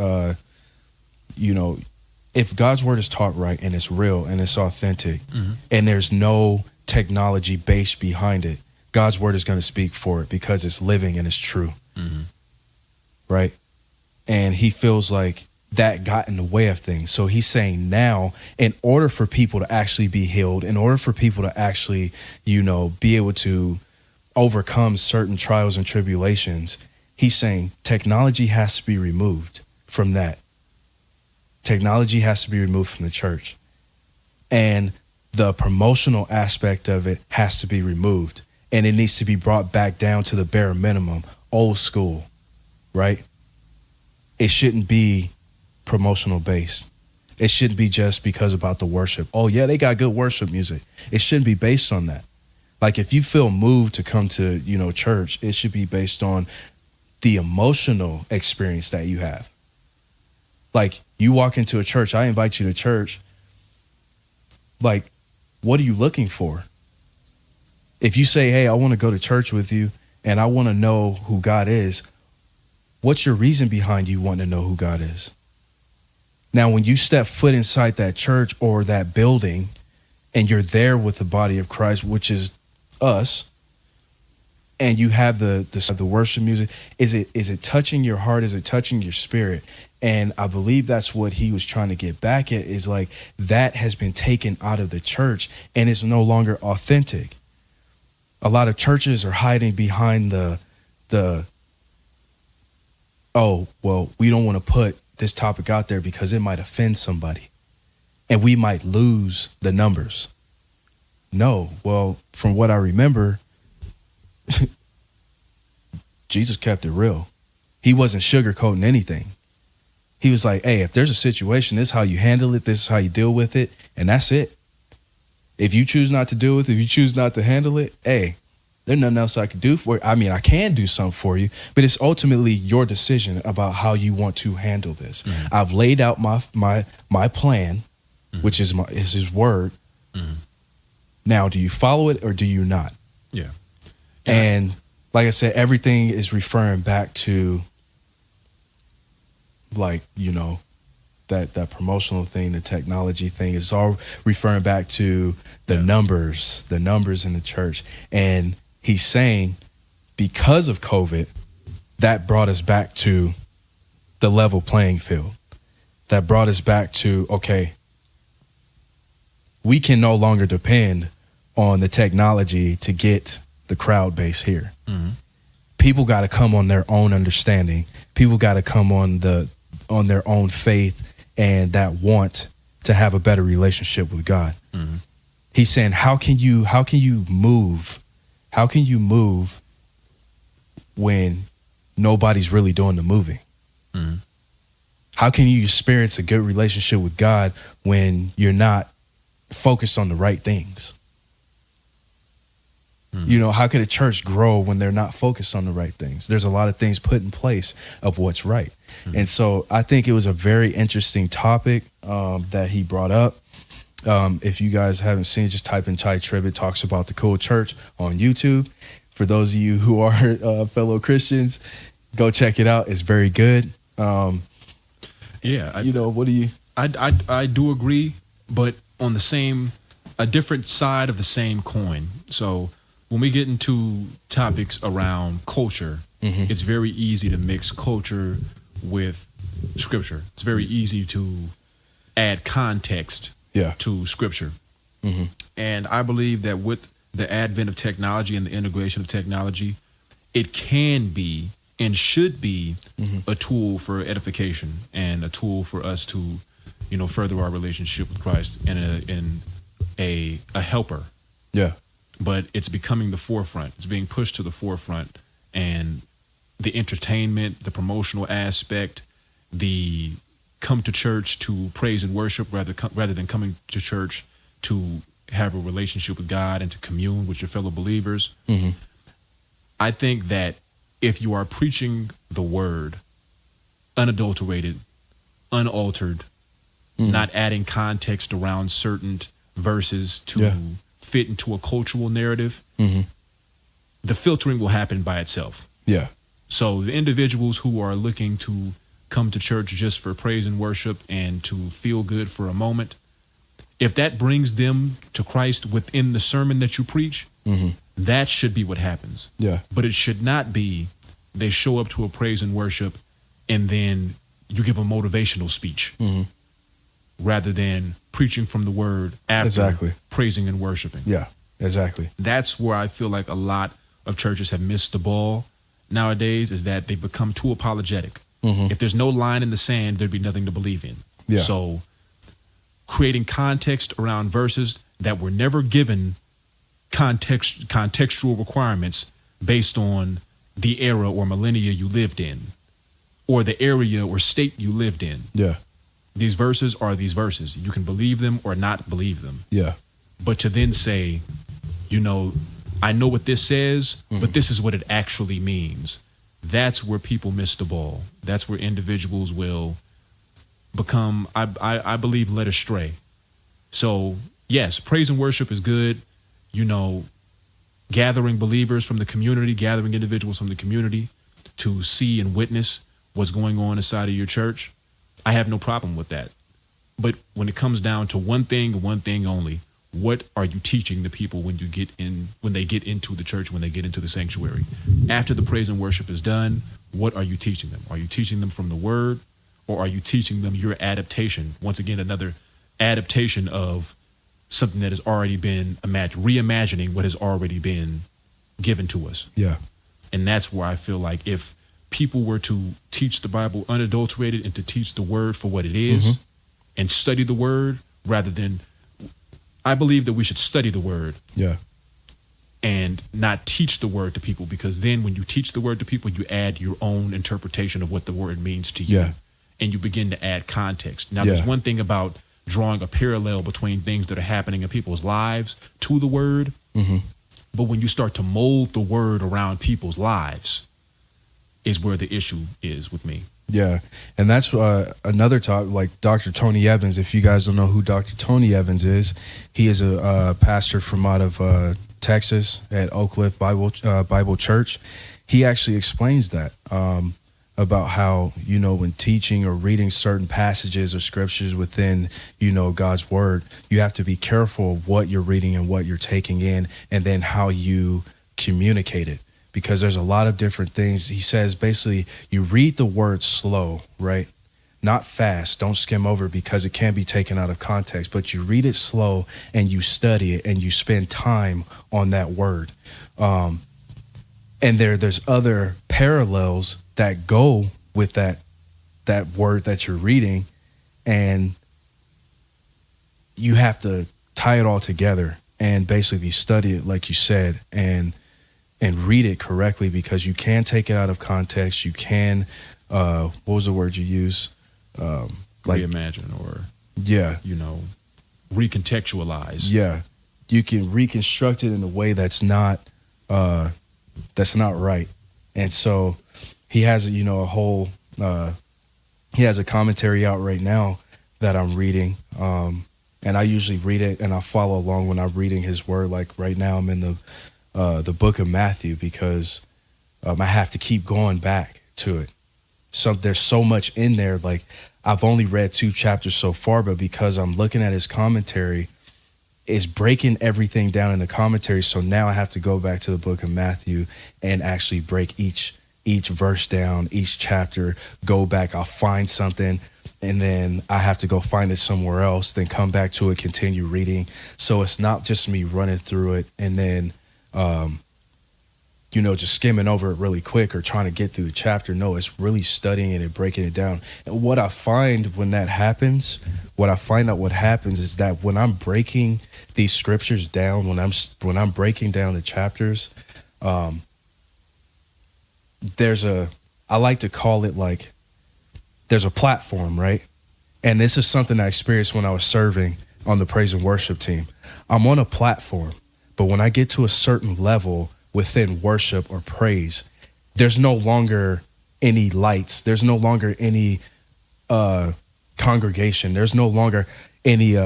if God's word is taught right and it's real and it's authentic, and there's no technology based behind it, God's word is going to speak for it because it's living and it's true. Right? And he feels like that got in the way of things. So he's saying now, in order for people to actually be healed, in order for people to actually, be able to overcome certain trials and tribulations, he's saying technology has to be removed from that. Technology has to be removed from the church. And the promotional aspect of it has to be removed, and it needs to be brought back down to the bare minimum, old school, right? It shouldn't be promotional based. It shouldn't be just because about the worship. Oh yeah, they got good worship music. It shouldn't be based on that. Like if you feel moved to come to, church, it should be based on the emotional experience that you have. Like you walk into a church, I invite you to church. Like, what are you looking for? If you say, hey, I want to go to church with you and I want to know who God is, what's your reason behind you wanting to know who God is? Now, when you step foot inside that church or that building and you're there with the body of Christ, which is us, and you have the worship music, is it touching your heart? Is it touching your spirit? And I believe that's what he was trying to get back at, is like that has been taken out of the church and it's no longer authentic. A lot of churches are hiding behind the oh, well, we don't want to put this topic out there because it might offend somebody and we might lose the numbers. No, well, from what I remember, Jesus kept it real. He wasn't sugarcoating anything. He was like, hey, if there's a situation, this is how you handle it. This is how you deal with it. And that's it. If you choose not to deal with it, if you choose not to handle it, hey, there's nothing else I can do for you. I mean, I can do something for you, but it's ultimately your decision about how you want to handle this. Mm-hmm. I've laid out my plan, mm-hmm. which is his word. Mm-hmm. Now, do you follow it or do you not? Yeah. And like I said, everything is referring back to like, that promotional thing, the technology thing is all referring back to the numbers in the church. And he's saying because of COVID, that brought us back to the level playing field. That brought us back to, okay, we can no longer depend on the technology to get the crowd base here. Mm-hmm. People got to come on their own understanding. People got to come on their own faith and that want to have a better relationship with God. Mm-hmm. He's saying, how can you move? How can you move when nobody's really doing the moving? Mm-hmm. How can you experience a good relationship with God when you're not focused on the right things? Mm-hmm. How could a church grow when they're not focused on the right things? There's a lot of things put in place of what's right. Mm-hmm. And so I think it was a very interesting topic that he brought up. If you guys haven't seen, just type in Ty Tribbett Talks About the Cool Church on YouTube. For those of you who are fellow Christians, go check it out. It's very good. What do you? I do agree, but on a different side of the same coin. So when we get into topics around culture, mm-hmm. it's very easy to mix culture with scripture. It's very easy to add context to scripture. Mm-hmm. And I believe that with the advent of technology and the integration of technology, it can be and should be mm-hmm. a tool for edification and a tool for us to, further our relationship with Christ and a helper. Yeah. But it's becoming the forefront. It's being pushed to the forefront, and the entertainment, the promotional aspect, the come to church to praise and worship rather than coming to church to have a relationship with God and to commune with your fellow believers. Mm-hmm. I think that if you are preaching the word unadulterated, unaltered, mm-hmm. not adding context around certain verses to fit into a cultural narrative, mm-hmm. the filtering will happen by itself. Yeah. So the individuals who are looking to come to church just for praise and worship and to feel good for a moment, if that brings them to Christ within the sermon that you preach, mm-hmm. that should be what happens. Yeah. But it should not be they show up to a praise and worship and then you give a motivational speech. Mm-hmm. Rather than preaching from the word after praising and worshiping. Yeah, exactly. That's where I feel like a lot of churches have missed the ball nowadays, is that they become too apologetic. Mm-hmm. If there's no line in the sand, there'd be nothing to believe in. Yeah. So creating context around verses, that were never given contextual requirements based on the era or millennia you lived in, or the area or state you lived in. Yeah. These verses are these verses. You can believe them or not believe them. Yeah. But to then say, I know what this says, but this is what it actually means. That's where people miss the ball. That's where individuals will become, I believe, led astray. So, yes, praise and worship is good. Gathering believers from the community, gathering individuals from the community to see and witness what's going on inside of your church. I have no problem with that. But when it comes down to one thing only, what are you teaching the people when they get into the church, when they get into the sanctuary? After the praise and worship is done, what are you teaching them? Are you teaching them from the word, or are you teaching them your adaptation? Once again, another adaptation of something that has already been reimagining what has already been given to us. Yeah. And that's where I feel like if people were to teach the Bible unadulterated and to teach the word for what it is and study the word rather than, I believe that we should study the word. Yeah. And not teach the word to people, because then when you teach the word to people, you add your own interpretation of what the word means to you. Yeah. And you begin to add context. Now, there's one thing about drawing a parallel between things that are happening in people's lives to the word. But when you start to mold the word around people's lives is where the issue is with me. Yeah. And that's another topic, like Dr. Tony Evans. If you guys don't know who Dr. Tony Evans is, he is a pastor from out of Texas at Oak Cliff Bible Church. He actually explains that about how, when teaching or reading certain passages or scriptures within, God's word, you have to be careful of what you're reading and what you're taking in, and then how you communicate it. Because there's a lot of different things. He says basically you read the word slow, right? Not fast. Don't skim over, because it can be taken out of context. But you read it slow and you study it and you spend time on that word. And there's other parallels that go with that word that you're reading, and you have to tie it all together and basically study it, like you said, and read it correctly, because you can take it out of context. You can, what was the word you use? Reimagine or, recontextualize. Yeah. You can reconstruct it in a way that's not right. And so he has, he has a commentary out right now that I'm reading. And I usually read it and I follow along when I'm reading his word. Like right now I'm in the book of Matthew, because I have to keep going back to it. So there's so much in there. Like I've only read 2 chapters so far, but because I'm looking at his commentary, it's breaking everything down in the commentary. So now I have to go back to the book of Matthew and actually break each verse down, each chapter, go back. I'll find something, and then I have to go find it somewhere else, then come back to it, continue reading. So it's not just me running through it and then just skimming over it really quick or trying to get through the chapter. No, it's really studying it and breaking it down. And what I find when that happens, what happens is that when I'm breaking these scriptures down, when I'm breaking down the chapters, I like to call it like there's a platform, right? And this is something I experienced when I was serving on the praise and worship team. I'm on a platform, but when I get to a certain level within worship or praise, there's no longer any lights. There's no longer any congregation. There's no longer any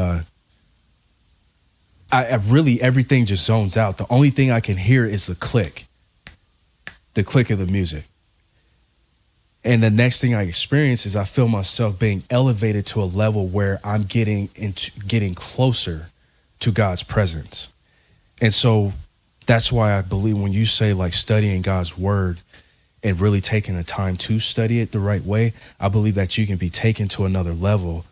everything just zones out. The only thing I can hear is the click of the music. And the next thing I experience is I feel myself being elevated to a level where I'm getting closer to God's presence. And so that's why I believe when you say like studying God's word and really taking the time to study it the right way, I believe that you can be taken to another level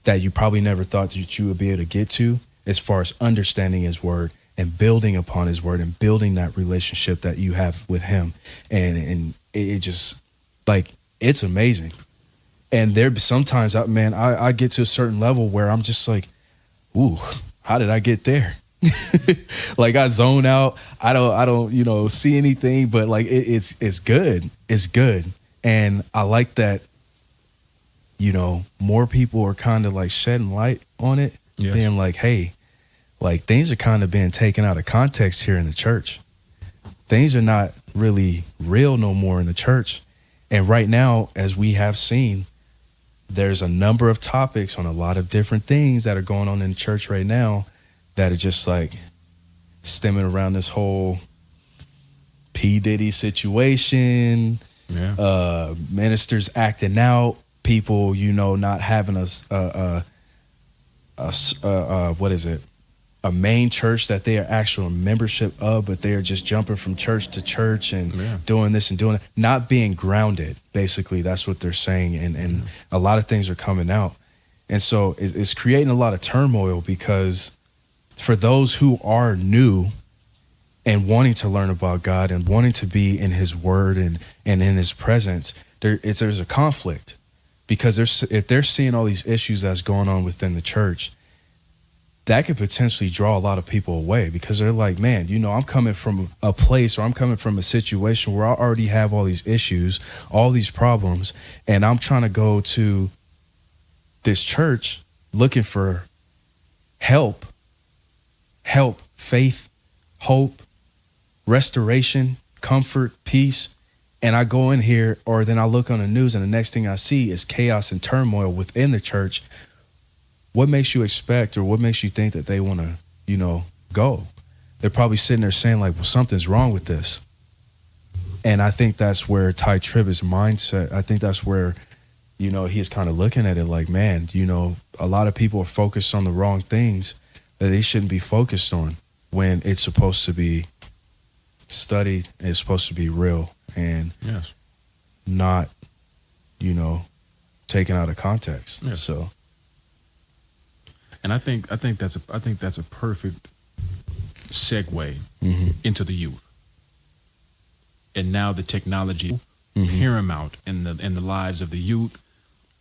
that you probably never thought that you would be able to get to, as far as understanding his word and building upon his word and building that relationship that you have with him. And it just, like, it's amazing. And there sometimes I get to a certain level where I'm just like, ooh, how did I get there? Like I zone out. I don't, see anything, but like it's good. It's good. And I like that, more people are kind of like shedding light on it, yes. Being like, hey, like things are kind of being taken out of context here in the church. Things are not really real no more in the church. And right now, as we have seen, there's a number of topics on a lot of different things that are going on in the church right now that are just like stemming around this whole P. Diddy situation, ministers acting out, people, not having a main church that they are actual membership of, but they are just jumping from church to church and doing this and doing it, not being grounded. Basically, that's what they're saying. And a lot of things are coming out. And so it's creating a lot of turmoil, because for those who are new and wanting to learn about God and wanting to be in his word and in his presence, there's a conflict, because if they're seeing all these issues that's going on within the church, that could potentially draw a lot of people away, because they're like, man, I'm coming from a place, or I'm coming from a situation where I already have all these issues, all these problems, and I'm trying to go to this church looking for help, faith, hope, restoration, comfort, peace. And I go in here, or then I look on the news, and the next thing I see is chaos and turmoil within the church. What makes you expect, or what makes you think that they want to, go? They're probably sitting there saying like, well, something's wrong with this. And I think that's where Ty Tribb's mindset, I think that's where, he's kind of looking at it like, man, a lot of people are focused on the wrong things that they shouldn't be focused on, when it's supposed to be studied and it's supposed to be real and not, taken out of context. Yes. So. And I think that's a perfect segue into the youth. And now the technology paramount in the lives of the youth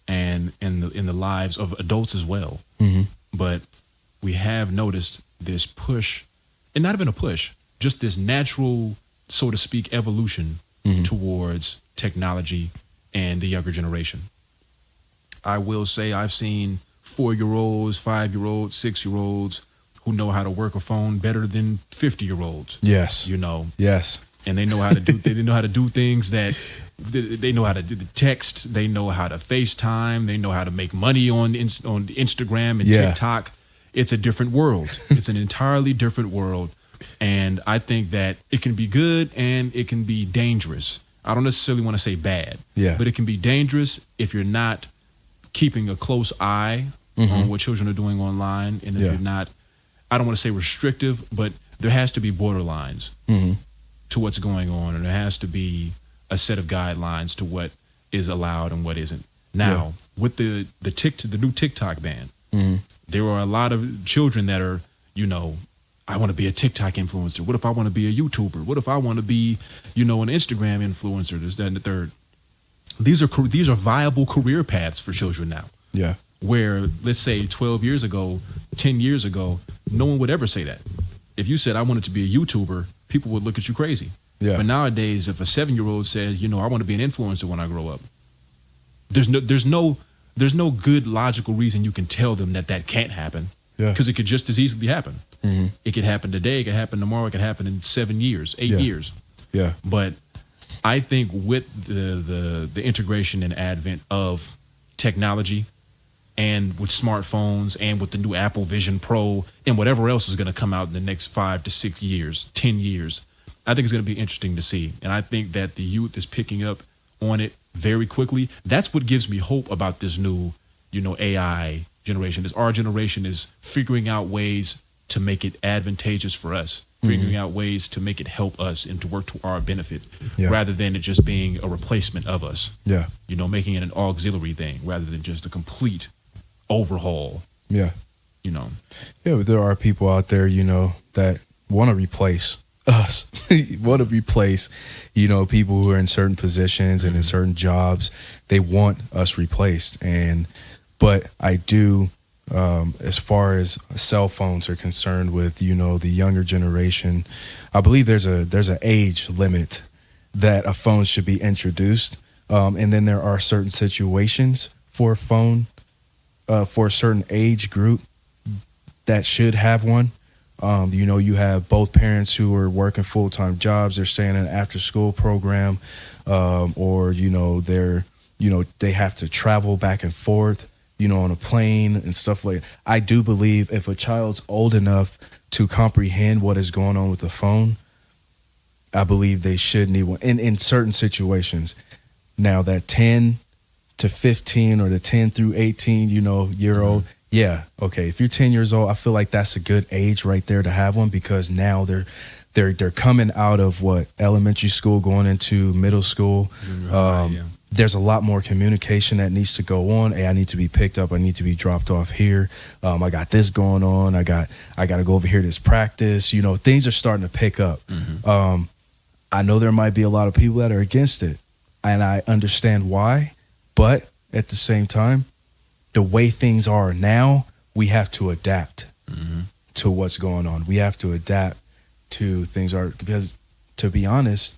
and in the lives of adults as well. But we have noticed this push, and not even a push, just this natural, so to speak, evolution towards technology and the younger generation. I will say I've seen 4-year-olds, 5-year-olds, 6-year-olds who know how to work a phone better than 50-year-olds. Yes. Yes. And they know how to do things that they know how to do the text, they know how to FaceTime, they know how to make money on Instagram and TikTok. It's a different world. It's an entirely different world. And I think that it can be good and it can be dangerous. I don't necessarily want to say bad, but it can be dangerous if you're not keeping a close eye on what children are doing online. And if you're not, I don't want to say restrictive, but there has to be borderlines to what's going on. And there has to be a set of guidelines to what is allowed and what isn't. Now, with the new TikTok ban, there are a lot of children that are, I want to be a TikTok influencer. What if I want to be a YouTuber? What if I want to be, an Instagram influencer? This, that, and the third. These are viable career paths for children now. Yeah. Where, let's say 12 years ago, 10 years ago, no one would ever say that. If you said, I wanted to be a YouTuber, people would look at you crazy. Yeah. But nowadays, if a 7-year-old says, I want to be an influencer when I grow up, there's no good logical reason you can tell them that can't happen. Yeah. Because it could just as easily happen. It could happen today, it could happen tomorrow, it could happen in 7 years, 8 years. Yeah. But I think with the integration and advent of technology, and with smartphones, and with the new Apple Vision Pro, and whatever else is going to come out in the next 5 to 6 years, 10 years, I think it's going to be interesting to see. And I think that the youth is picking up on it very quickly. That's what gives me hope about this new, AI generation. Is our generation is figuring out ways to make it advantageous for us, figuring out ways to make it help us and to work to our benefit, rather than it just being a replacement of us. Yeah. Making it an auxiliary thing rather than just a complete overhaul. Yeah. Yeah, but there are people out there, that want to replace us, want to replace, people who are in certain positions and in certain jobs. They want us replaced. But I do as far as cell phones are concerned with, you know, the younger generation, I believe there's an age limit that a phone should be introduced. And then there are certain situations for a phone, for a certain age group that should have one. You know, you have both parents who are working full-time jobs. They're staying in an after-school program, or, you know, they have to travel back and forth, you know, on a plane and stuff like that. I do believe if a child's old enough to comprehend what is going on with the phone, I believe they should need one in certain situations. Now that 10 to 15 or the 10 through 18, you know, year old, yeah, okay. If you're 10 years old, I feel like that's a good age right there to have one, because now they're coming out of elementary school, going into middle school. There's a lot more communication that needs to go on. Hey, I need to be picked up. I need to be dropped off here. I got this going on. I got to go over here to this practice. You know, things are starting to pick up. I know there might be a lot of people that are against it, and I understand why. But at the same time, the way things are now, we have to adapt to what's going on. We have to adapt to things because, to be honest,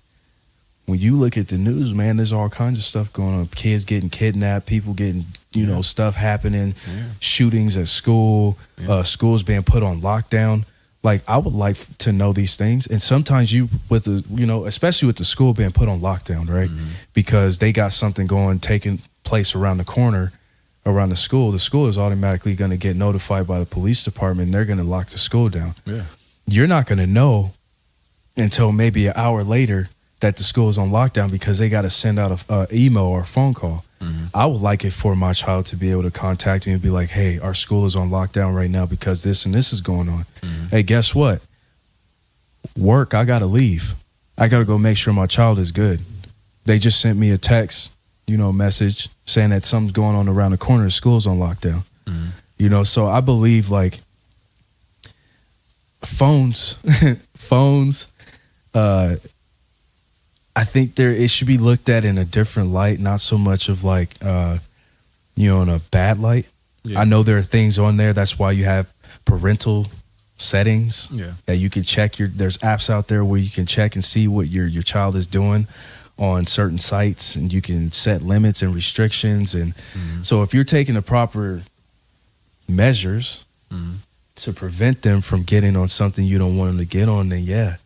when you look at the news, man, there's all kinds of stuff going on. Kids getting kidnapped, people getting, you know, stuff happening, shootings at school, schools being put on lockdown. Like, I would like to know these things. And sometimes especially with the school being put on lockdown, right? Because they got something taking place around the corner, around the school is automatically going to get notified by the police department, and they're going to lock the school down. Yeah. You're not going to know until maybe an hour later that the school is on lockdown, because they got to send out an email or a phone call. I would like it for my child to be able to contact me and be like, hey, our school is on lockdown right now because this and this is going on. Hey, guess what? Work, I got to leave. I got to go make sure my child is good. They just sent me a text, message saying that something's going on around the corner. The school's on lockdown. So I believe like phones, I think it should be looked at in a different light, not so much of like, in a bad light. Yeah. I know there are things on there. That's why you have parental settings that you can check. There's apps out there where you can check and see what your child is doing on certain sites, and you can set limits and restrictions. And so if you're taking the proper measures to prevent them from getting on something you don't want them to get on, then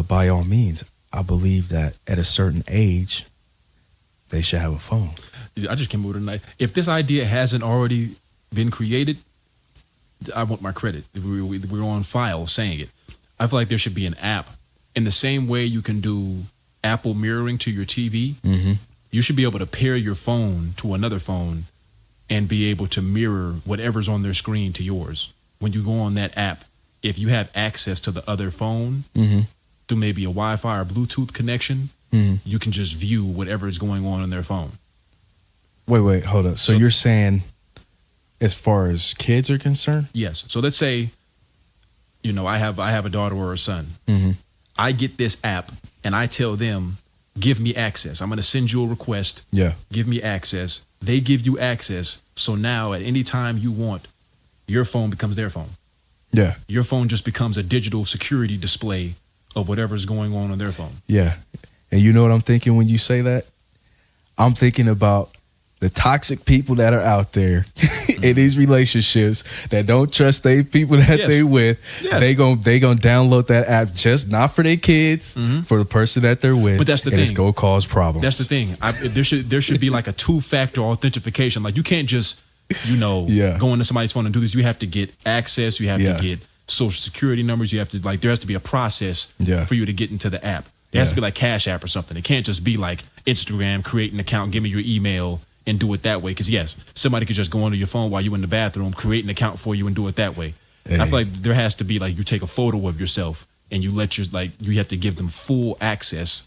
by all means. I believe that at a certain age, they should have a phone. I just came over tonight. If this idea hasn't already been created, I want my credit. We're on file saying it. I feel like there should be an app. In the same way you can do Apple mirroring to your TV, you should be able to pair your phone to another phone and be able to mirror whatever's on their screen to yours. When you go on that app, if you have access to the other phone, through maybe a Wi-Fi or Bluetooth connection, you can just view whatever is going on their phone. Wait, hold up. So you're saying as far as kids are concerned? Yes. So let's say, I have a daughter or a son. I get this app and I tell them, give me access. I'm going to send you a request. Yeah. Give me access. They give you access. So now at any time you want, your phone becomes their phone. Yeah. Your phone just becomes a digital security display of whatever's going on their phone. Yeah. And you know what I'm thinking when you say that? I'm thinking about the toxic people that are out there in these relationships that don't trust the people that they with. Yeah. They gonna download that app just not for their kids, for the person that they're with. But that's the thing. It's gonna cause problems. That's the thing. There should be like a 2-factor authentication. Like you can't just go into somebody's phone and do this. You have to get access. You have to get social security numbers. You have to there has to be a process for you to get into the app. It has to be like Cash App or something. It can't just be like Instagram, create an account, give me your email and do it that way. Because yes, somebody could just go onto your phone while you're in the bathroom, create an account for you and do it that way. Hey. I feel like there has to be like you take a photo of yourself and you let you have to give them full access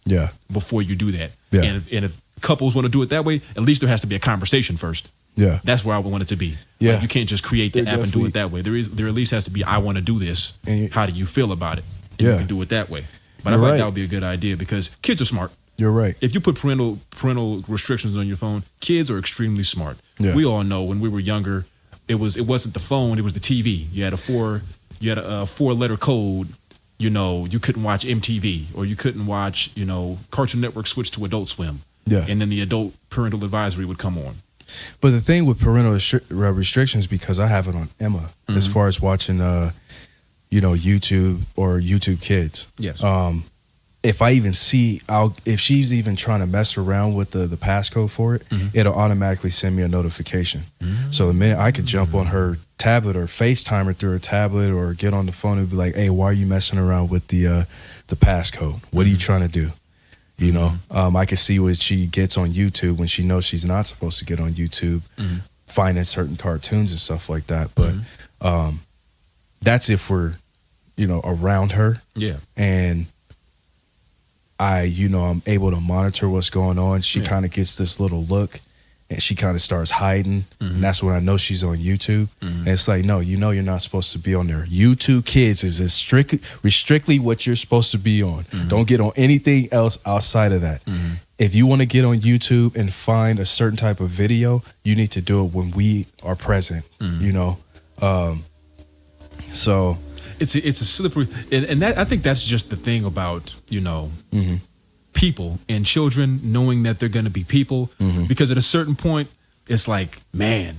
before you do that. Yeah. And if couples want to do it that way, at least there has to be a conversation first. Yeah, that's where I would want it to be. Yeah, like you can't just create the app and do it that way. There at least has to be. I want to do this. How do you feel about it? And you can do it that way. But I feel like that would be a good idea because kids are smart. You're right. If you put parental restrictions on your phone, kids are extremely smart. Yeah. We all know when we were younger, it wasn't the phone, it was the TV. You had a 4-letter code. You know, you couldn't watch MTV, or you couldn't watch, you know, Cartoon Network switched to Adult Swim. Yeah. And then the adult parental advisory would come on. But the thing with parental restrictions, because I have it on Emma, as far as watching, you know, YouTube or YouTube Kids. Yes. If I even see, if she's even trying to mess around with the passcode for it, it'll automatically send me a notification. So the minute I could jump on her tablet or FaceTime her through her tablet or get on the phone and be like, hey, why are you messing around with the passcode? What are you trying to do? You know, I can see what she gets on YouTube when she knows she's not supposed to get on YouTube, finding certain cartoons and stuff like that. But that's if we're, you know, around her. Yeah. And I'm able to monitor what's going on. She kind of gets this little look and she kind of starts hiding. And that's when I know she's on YouTube. And it's like, no, you know, you're not supposed to be on there. YouTube Kids is strictly what you're supposed to be on. Don't get on anything else outside of that. If you want to get on YouTube and find a certain type of video, you need to do it when we are present, you know? So it's a slippery, and that, I think that's just the thing about, you know, people and children knowing that they're going to be people, because at a certain point, it's like, man,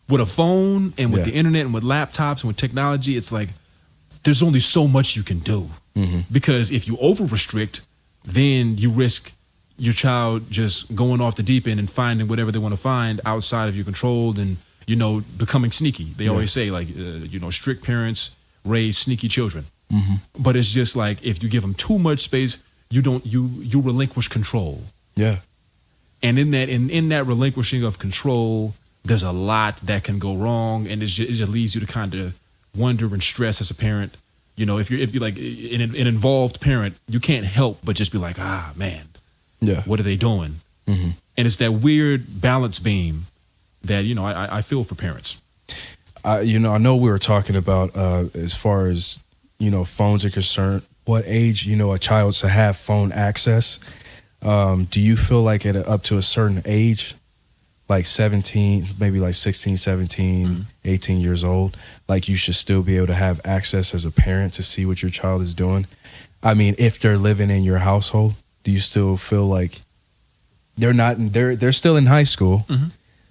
with a phone and with the internet and with laptops and with technology, it's like there's only so much you can do, because if you over restrict, then you risk your child just going off the deep end and finding whatever they want to find outside of your control, and, you know, becoming sneaky. They always say, like, you know, strict parents raise sneaky children. But it's just like, if you give them too much space, you relinquish control. Yeah. And in that relinquishing of control, there's a lot that can go wrong, and it just leads you to kind of wonder and stress as a parent. You know, if you're like an involved parent, you can't help but just be like, ah, man, what are they doing? And it's that weird balance beam that, you know, I feel for parents. You know, I know we were talking about as far as, you know, phones are concerned, what age, you know, a child should have phone access. Do you feel like at up to a certain age, like 17, maybe like 16, 17, 18 years old, like you should still be able to have access as a parent to see what your child is doing? I mean, if they're living in your household, do you still feel like they're still in high school,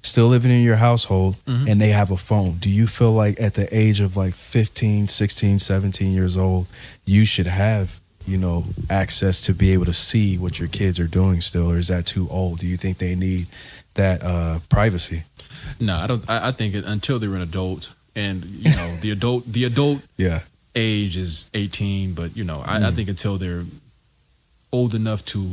still living in your household, and they have a phone? Do you feel like at the age of like 15, 16, 17 years old, you should have, you know, access to be able to see what your kids are doing still, or is that too old? Do you think they need that privacy? No, I don't. I think until they're an adult, and, you know, the adult age is 18, but, you know, I think until they're old enough to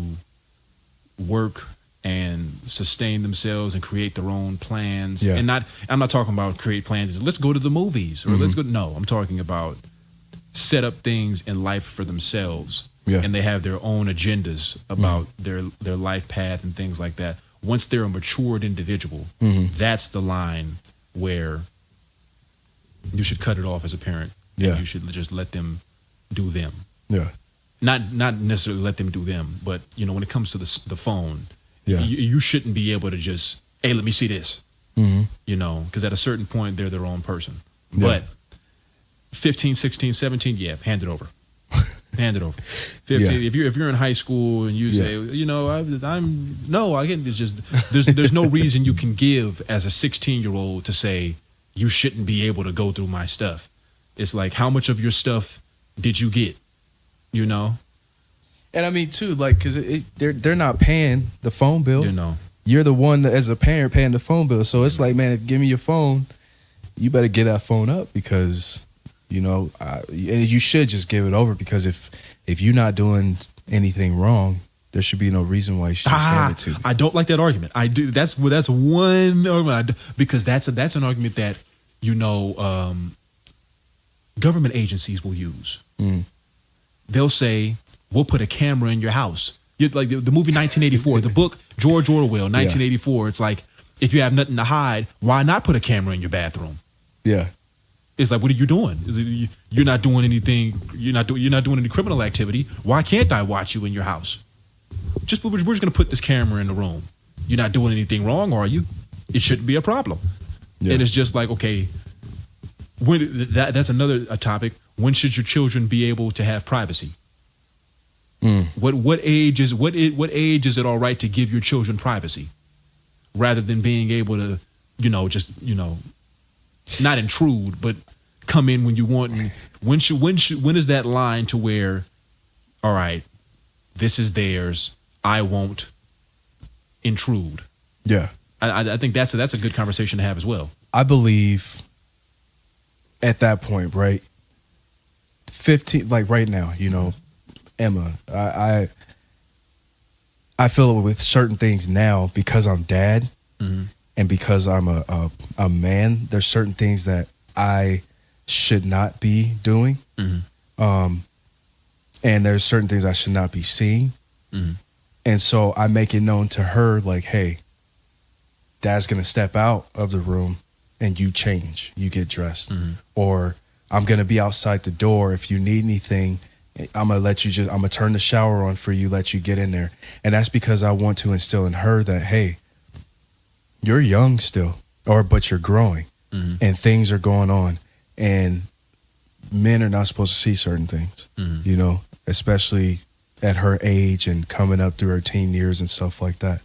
work and sustain themselves and create their own plans. And I'm not talking about create plans, let's go to the movies, or let's go. No, I'm talking about set up things in life for themselves. And they have their own agendas about their life path and things like that. Once they're a matured individual, that's the line where you should cut it off as a parent. And you should just let them do them. Not necessarily let them do them, but, you know, when it comes to the phone, you shouldn't be able to just, hey, let me see this. You know, because at a certain point, they're their own person. But 15, 16, 17, hand it over. Hand it over. 15. If you're in high school and you say, you know, I can't. It's just there's no reason you can give as a 16-year-old to say you shouldn't be able to go through my stuff. It's like, how much of your stuff did you get? You know. And I mean, too, like, because they're not paying the phone bill. You know, you're the one that, as a parent, paying the phone bill. So it's like, man, give me your phone. You better get that phone up, because, you know, and you should just give it over, because if you're not doing anything wrong, there should be no reason why you should just hand it to me. I don't like that argument. I do. That's one argument, because that's an argument that, you know, government agencies will use. They'll say, we'll put a camera in your house. Like the movie 1984, the book George Orwell, 1984. It's like, if you have nothing to hide, why not put a camera in your bathroom? It's like, what are you doing? You're not doing anything. You're not doing any criminal activity. Why can't I watch you in your house? We're just going to put this camera in the room. You're not doing anything wrong, are you? It shouldn't be a problem. And it's just like, okay, that's another topic. When should your children be able to have privacy? What age is it all right to give your children privacy, rather than being able to, not intrude, but come in when you want? And when is that line to where, all right, this is theirs, I won't intrude? Yeah, I think that's a good conversation to have as well. I believe at that point, right? 15, like right now, Emma, I feel with certain things now, because I'm dad and because I'm a man, there's certain things that I should not be doing. And there's certain things I should not be seeing. And so I make it known to her, like, hey, dad's going to step out of the room and you change, you get dressed. Or I'm going to be outside the door. If you need anything, I'm going to turn the shower on for you, let you get in there. And that's because I want to instill in her that, hey, you're young still, but you're growing and things are going on. And men are not supposed to see certain things, especially at her age and coming up through her teen years and stuff like that.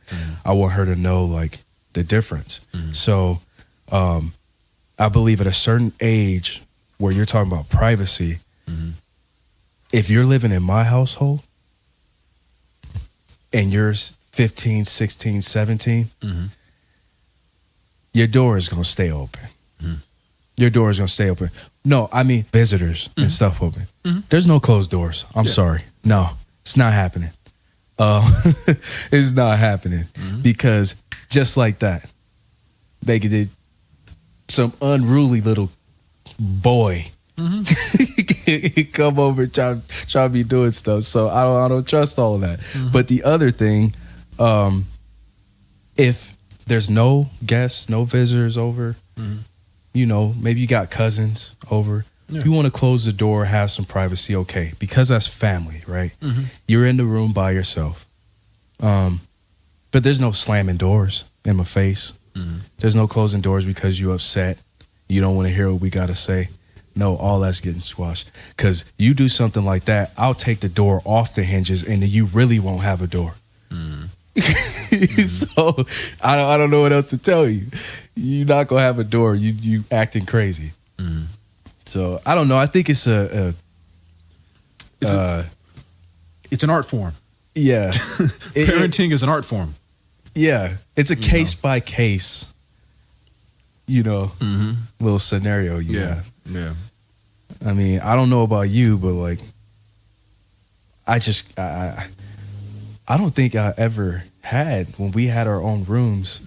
I want her to know, like, the difference. So I believe at a certain age where you're talking about privacy, if you're living in my household and you're 15, 16, 17, your door is going to stay open. Your door is going to stay open. No, I mean visitors and stuff open. There's no closed doors. I'm sorry. No, it's not happening. It's not happening because just like that, they did some unruly little boy come over and try to be doing stuff. So I don't trust all of that. But the other thing, if there's no guests, no visitors over, maybe you got cousins over. Yeah. You want to close the door, have some privacy, okay, because that's family, right? You're in the room by yourself. But there's no slamming doors in my face. There's no closing doors because you're upset. You don't want to hear what we got to say. No, all that's getting squashed. Because you do something like that, I'll take the door off the hinges and then you really won't have a door. So I don't know what else to tell you. You're not going to have a door. You acting crazy. So I don't know. I think it's it's an art form. Yeah. Parenting is an art form. Yeah. It's a case by case, little scenario. Yeah. I mean, I don't know about you, but like, I don't think I ever had, when we had our own rooms,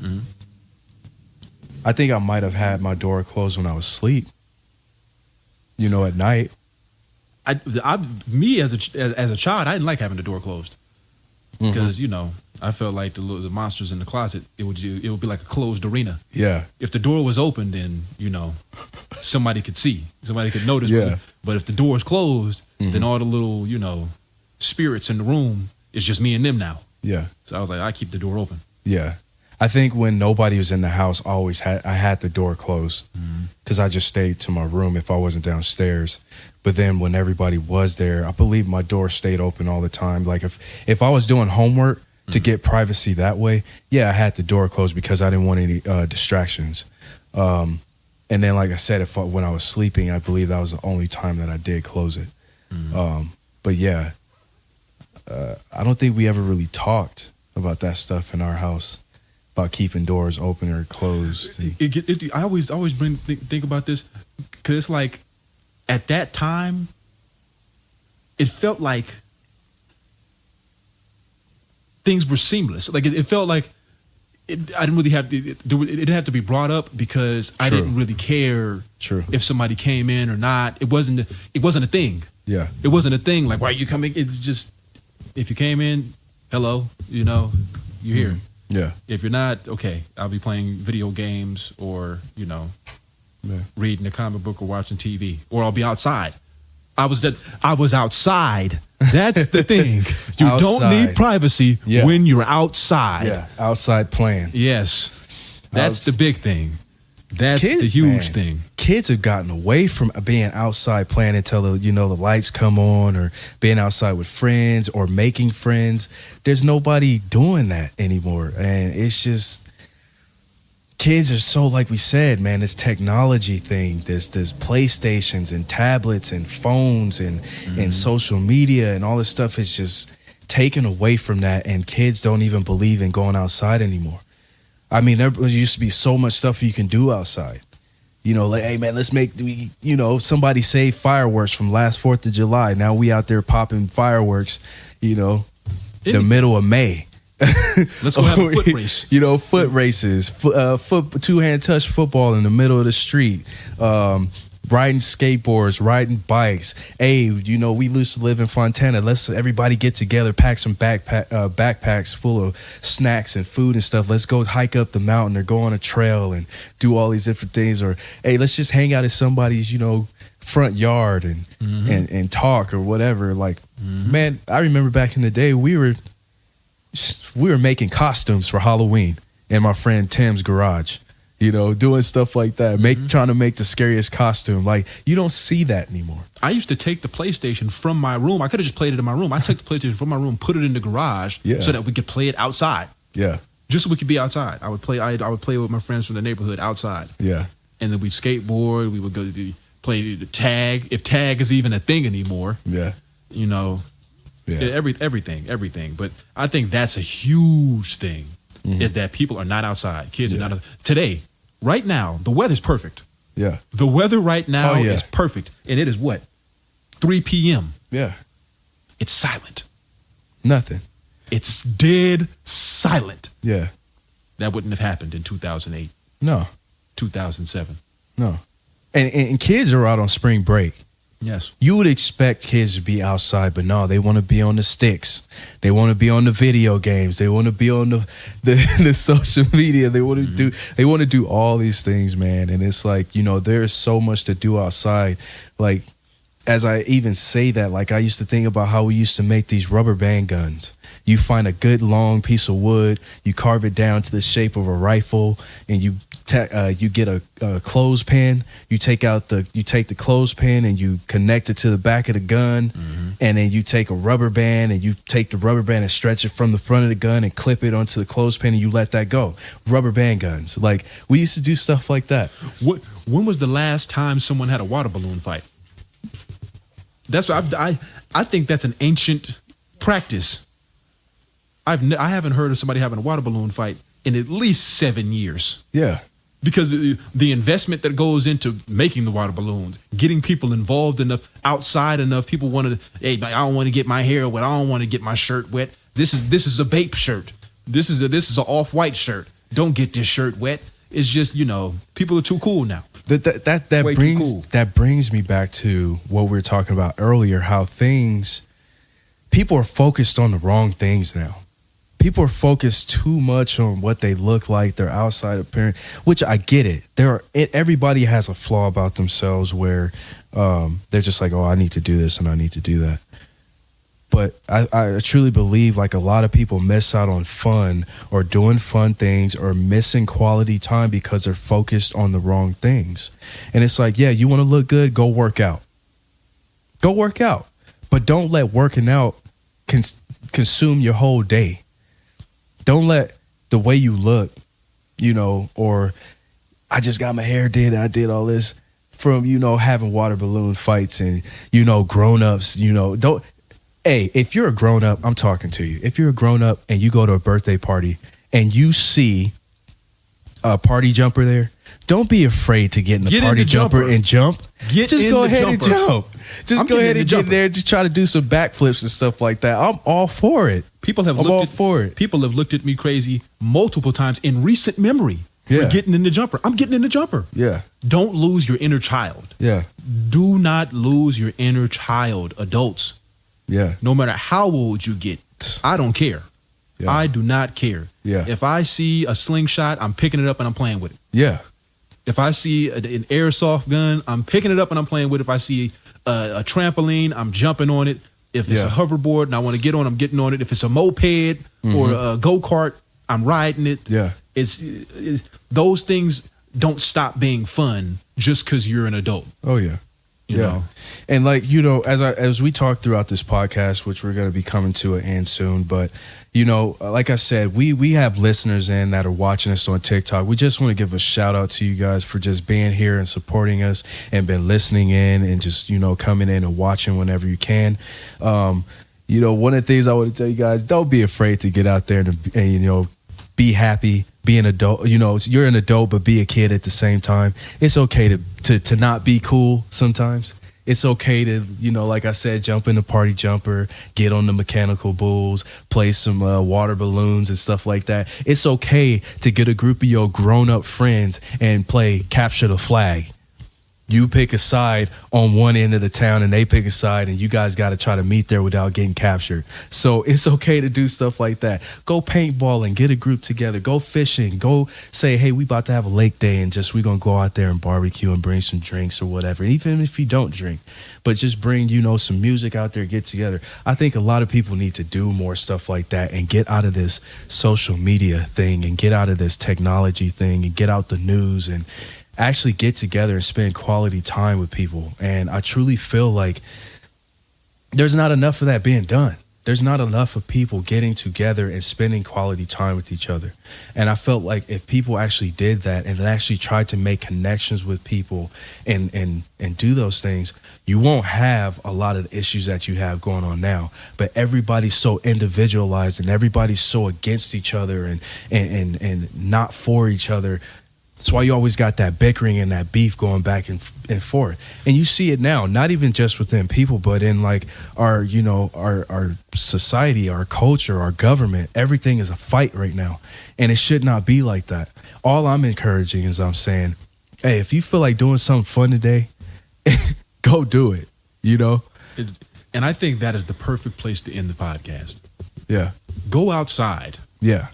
I think I might have had my door closed when I was asleep, at night. Me as a child, I didn't like having the door closed because, I felt like the monsters in the closet, it would be like a closed arena. Yeah. If the door was open, then, somebody could see, somebody could notice. Yeah. But if the door is closed, then all the little, spirits in the room, it's just me and them now. Yeah. So I was like, I keep the door open. Yeah. I think when nobody was in the house, I had the door closed because I just stayed to my room if I wasn't downstairs. But then when everybody was there, I believe my door stayed open all the time. Like if I was doing homework to get privacy that way, yeah, I had the door closed because I didn't want any distractions. And then, like I said, when I was sleeping, I believe that was the only time that I did close it. But yeah, I don't think we ever really talked about that stuff in our house, about keeping doors open or closed. I always think about this because it's like at that time, it felt like things were seamless. Like it felt like I didn't really have to. It didn't have to be brought up because I didn't really care if somebody came in or not. It wasn't a thing. Yeah, it wasn't a thing. Like, why are you coming? It's just if you came in, hello, you're here. Yeah. If you're not, okay, I'll be playing video games or reading a comic book or watching TV, or I'll be outside. I was outside. That's the thing. You don't need privacy when you're outside. Yeah, outside playing. Yes. That's the big thing. That's the huge thing. Kids have gotten away from being outside playing until the lights come on, or being outside with friends or making friends. There's nobody doing that anymore, and it's just kids are so, like we said, man. This technology thing, this PlayStations and tablets and phones and social media and all this stuff is just taken away from that, and kids don't even believe in going outside anymore. I mean, there used to be so much stuff you can do outside. Like, hey, man, let's somebody saved fireworks from last 4th of July. Now we out there popping fireworks, the middle of May. Let's go have a foot race. Foot races, two-hand touch football in the middle of the street, riding skateboards, riding bikes. Hey, we used to live in Fontana. Let's everybody get together, pack some backpacks full of snacks and food and stuff. Let's go hike up the mountain or go on a trail and do all these different things. Or, hey, let's just hang out at somebody's, front yard and talk or whatever. Like, man, I remember back in the day, we were making costumes for Halloween in my friend Tim's garage. Doing stuff like that, trying to make the scariest costume. Like, you don't see that anymore. I used to take the PlayStation from my room. I could have just played it in my room. I took the PlayStation from my room, put it in the garage, so that we could play it outside. Yeah, just so we could be outside. I would play with my friends from the neighborhood outside. Yeah, and then we'd skateboard. We would go play the tag, if tag is even a thing anymore. Yeah, everything. But I think that's a huge thing. Is that people are not outside. Kids are not outside. Today. Right now, the weather's perfect. Yeah. The weather right now is perfect. And it is what? 3 p.m. Yeah. It's silent. Nothing. It's dead silent. Yeah. That wouldn't have happened in 2008. No. 2007. No. And kids are out on spring break. Yes. You would expect kids to be outside, but no, they want to be on the sticks. They want to be on the video games. They want to be on the social media. They want to do all these things, man. And it's like, there's so much to do outside. Like, as I even say that, like, I used to think about how we used to make these rubber band guns. You find a good long piece of wood, you carve it down to the shape of a rifle, and you get a clothespin. You take the clothespin and you connect it to the back of the gun, and then you take a rubber band and you take the rubber band and stretch it from the front of the gun and clip it onto the clothespin, and you let that go. Rubber band guns. Like, we used to do stuff like that. When was the last time someone had a water balloon fight? That's what I think that's an ancient practice. I haven't heard of somebody having a water balloon fight in at least 7 years. Yeah. Because the investment that goes into making the water balloons, getting people involved enough, outside enough, people want to, hey, I don't want to get my hair wet. I don't want to get my shirt wet. This is a Bape shirt. This is an off-white shirt. Don't get this shirt wet. It's just, people are too cool now. That brings me back to what we were talking about earlier, how people are focused on the wrong things now. People are focused too much on what they look like, their outside appearance, which I get it. Everybody has a flaw about themselves where they're just like, oh, I need to do this and I need to do that. But I truly believe, like, a lot of people miss out on fun or doing fun things or missing quality time because they're focused on the wrong things. And it's like, yeah, you want to look good, go work out. Go work out. But don't let working out consume your whole day. Don't let the way you look, or I just got my hair did and I did all this from, having water balloon fights and, grown-ups, don't. Hey, if you're a grown-up, I'm talking to you. If you're a grown-up and you go to a birthday party and you see a party jumper there, don't be afraid to get in the party jumper and jump. Just go ahead and jump. Just go ahead and get in there. Just try to do some backflips and stuff like that. I'm all for it. People have looked at me crazy multiple times in recent memory for getting in the jumper. I'm getting in the jumper. Yeah. Don't lose your inner child. Yeah. Do not lose your inner child, adults. Yeah. No matter how old you get, I don't care. Yeah. I do not care. Yeah. If I see a slingshot, I'm picking it up and I'm playing with it. Yeah. If I see an airsoft gun, I'm picking it up and I'm playing with it. If I see a trampoline, I'm jumping on it. If it's a hoverboard and I want to get on, I'm getting on it. If it's a moped or a go-kart, I'm riding it. Yeah. It's those things don't stop being fun just because you're an adult. Oh yeah. You know? And like, you know, as we talk throughout this podcast, which we're going to be coming to an end soon, but you know, like I said, we have listeners in that are watching us on TikTok. We just want to give a shout out to you guys for just being here and supporting us and been listening in and just, you know, coming in and watching whenever you can. You know, one of the things I want to tell you guys, don't be afraid to get out there and you know, be happy, be an adult. You know, you're an adult, but be a kid at the same time. It's okay to not be cool sometimes. It's okay to, you know, like I said, jump in the party jumper, get on the mechanical bulls, play some water balloons and stuff like that. It's okay to get a group of your grown-up friends and play capture the flag. You pick a side on one end of the town and they pick a side and you guys got to try to meet there without getting captured. So it's okay to do stuff like that. Go paintballing, get a group together, go fishing, go say, hey, we about to have a lake day and just we're going to go out there and barbecue and bring some drinks or whatever. Even if you don't drink, but just bring, you know, some music out there, get together. I think a lot of people need to do more stuff like that and get out of this social media thing and get out of this technology thing and get out the news and actually get together and spend quality time with people. And I truly feel like there's not enough of that being done. There's not enough of people getting together and spending quality time with each other. And I felt like if people actually did that and actually tried to make connections with people and do those things, you won't have a lot of the issues that you have going on now. But everybody's so individualized and everybody's so against each other and not for each other. That's why you always got that bickering and that beef going back and forth. And you see it now, not even just within people, but in like our, you know, our society, our culture, our government. Everything is a fight right now. And it should not be like that. All I'm encouraging is I'm saying, hey, if you feel like doing something fun today, go do it, you know? And I think that is the perfect place to end the podcast. Yeah. Go outside. Yeah.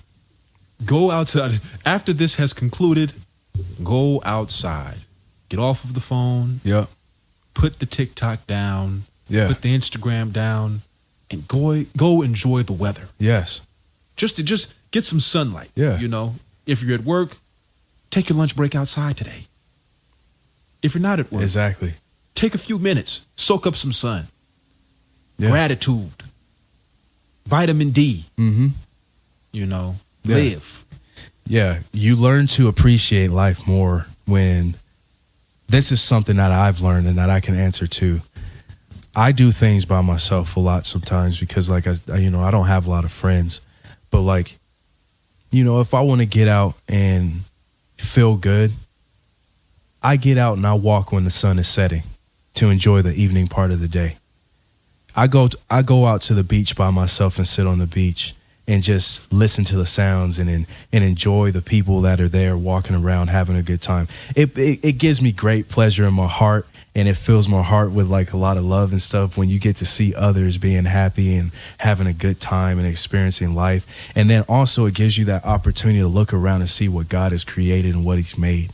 Go outside. After this has concluded, go outside. Get off of the phone. Yeah. Put the TikTok down. Yeah. Put the Instagram down. And go enjoy the weather. Yes. Just get some sunlight. Yeah. You know, if you're at work, take your lunch break outside today. If you're not at work, exactly. Take a few minutes. Soak up some sun. Yeah. Gratitude. Vitamin D. Mm-hmm. You know, Yeah. live. Yeah, you learn to appreciate life more when this is something that I've learned and that I can answer to. I do things by myself a lot sometimes because like I don't have a lot of friends, but like, you know, if I want to get out and feel good, I get out and I walk when the sun is setting to enjoy the evening part of the day. I go out to the beach by myself and sit on the beach and just listen to the sounds and enjoy the people that are there walking around having a good time. It gives me great pleasure in my heart, and it fills my heart with like a lot of love and stuff when you get to see others being happy and having a good time and experiencing life. And then also it gives you that opportunity to look around and see what God has created and what he's made.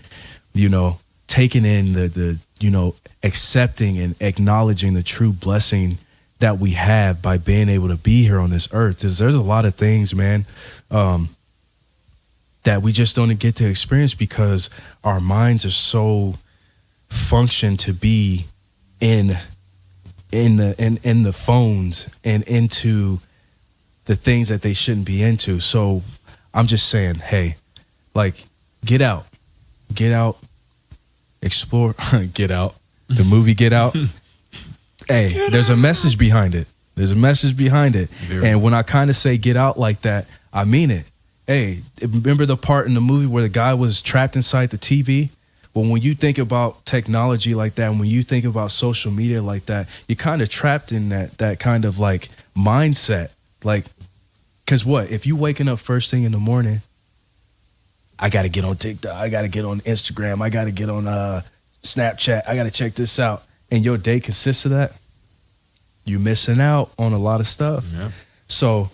You know, taking in the you know, accepting and acknowledging the true blessing that we have by being able to be here on this earth. There's a lot of things, man, that we just don't get to experience because our minds are so functioned to be in the phones and into the things that they shouldn't be into. So I'm just saying, hey, like, get out, explore, get out. The movie Get Out. Hey, there's a message behind it. And when I kind of say get out like that, I mean it. Hey, remember the part in the movie where the guy was trapped inside the TV? Well, when you think about technology like that, and when you think about social media like that, you're kind of trapped in that kind of like mindset. Like, because what? If you waking up first thing in the morning, I got to get on TikTok, I got to get on Instagram, I got to get on Snapchat, I got to check this out. And your day consists of that, you're missing out on a lot of stuff. Yeah. So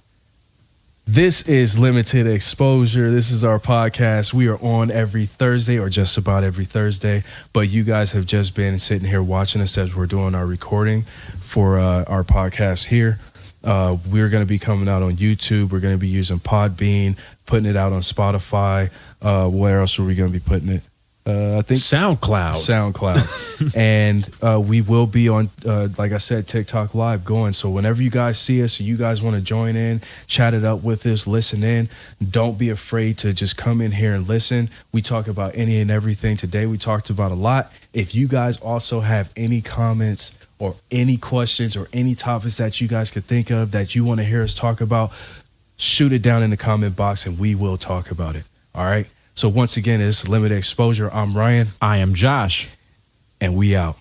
this is Limited Exposure. This is our podcast. We are on every Thursday, or just about every Thursday. But you guys have just been sitting here watching us as we're doing our recording for our podcast here. We're going to be coming out on YouTube. We're going to be using Podbean, putting it out on Spotify. Where else are we going to be putting it? I think SoundCloud. And we will be on, like I said, TikTok Live going. So whenever you guys see us, or you guys want to join in, chat it up with us, listen in, don't be afraid to just come in here and listen. We talk about any and everything. Today we talked about a lot. If you guys also have any comments or any questions or any topics that you guys could think of that you want to hear us talk about, shoot it down in the comment box and we will talk about it. All right. So once again, it's Limited Exposure. I'm Ryan. I am Josh. And we out.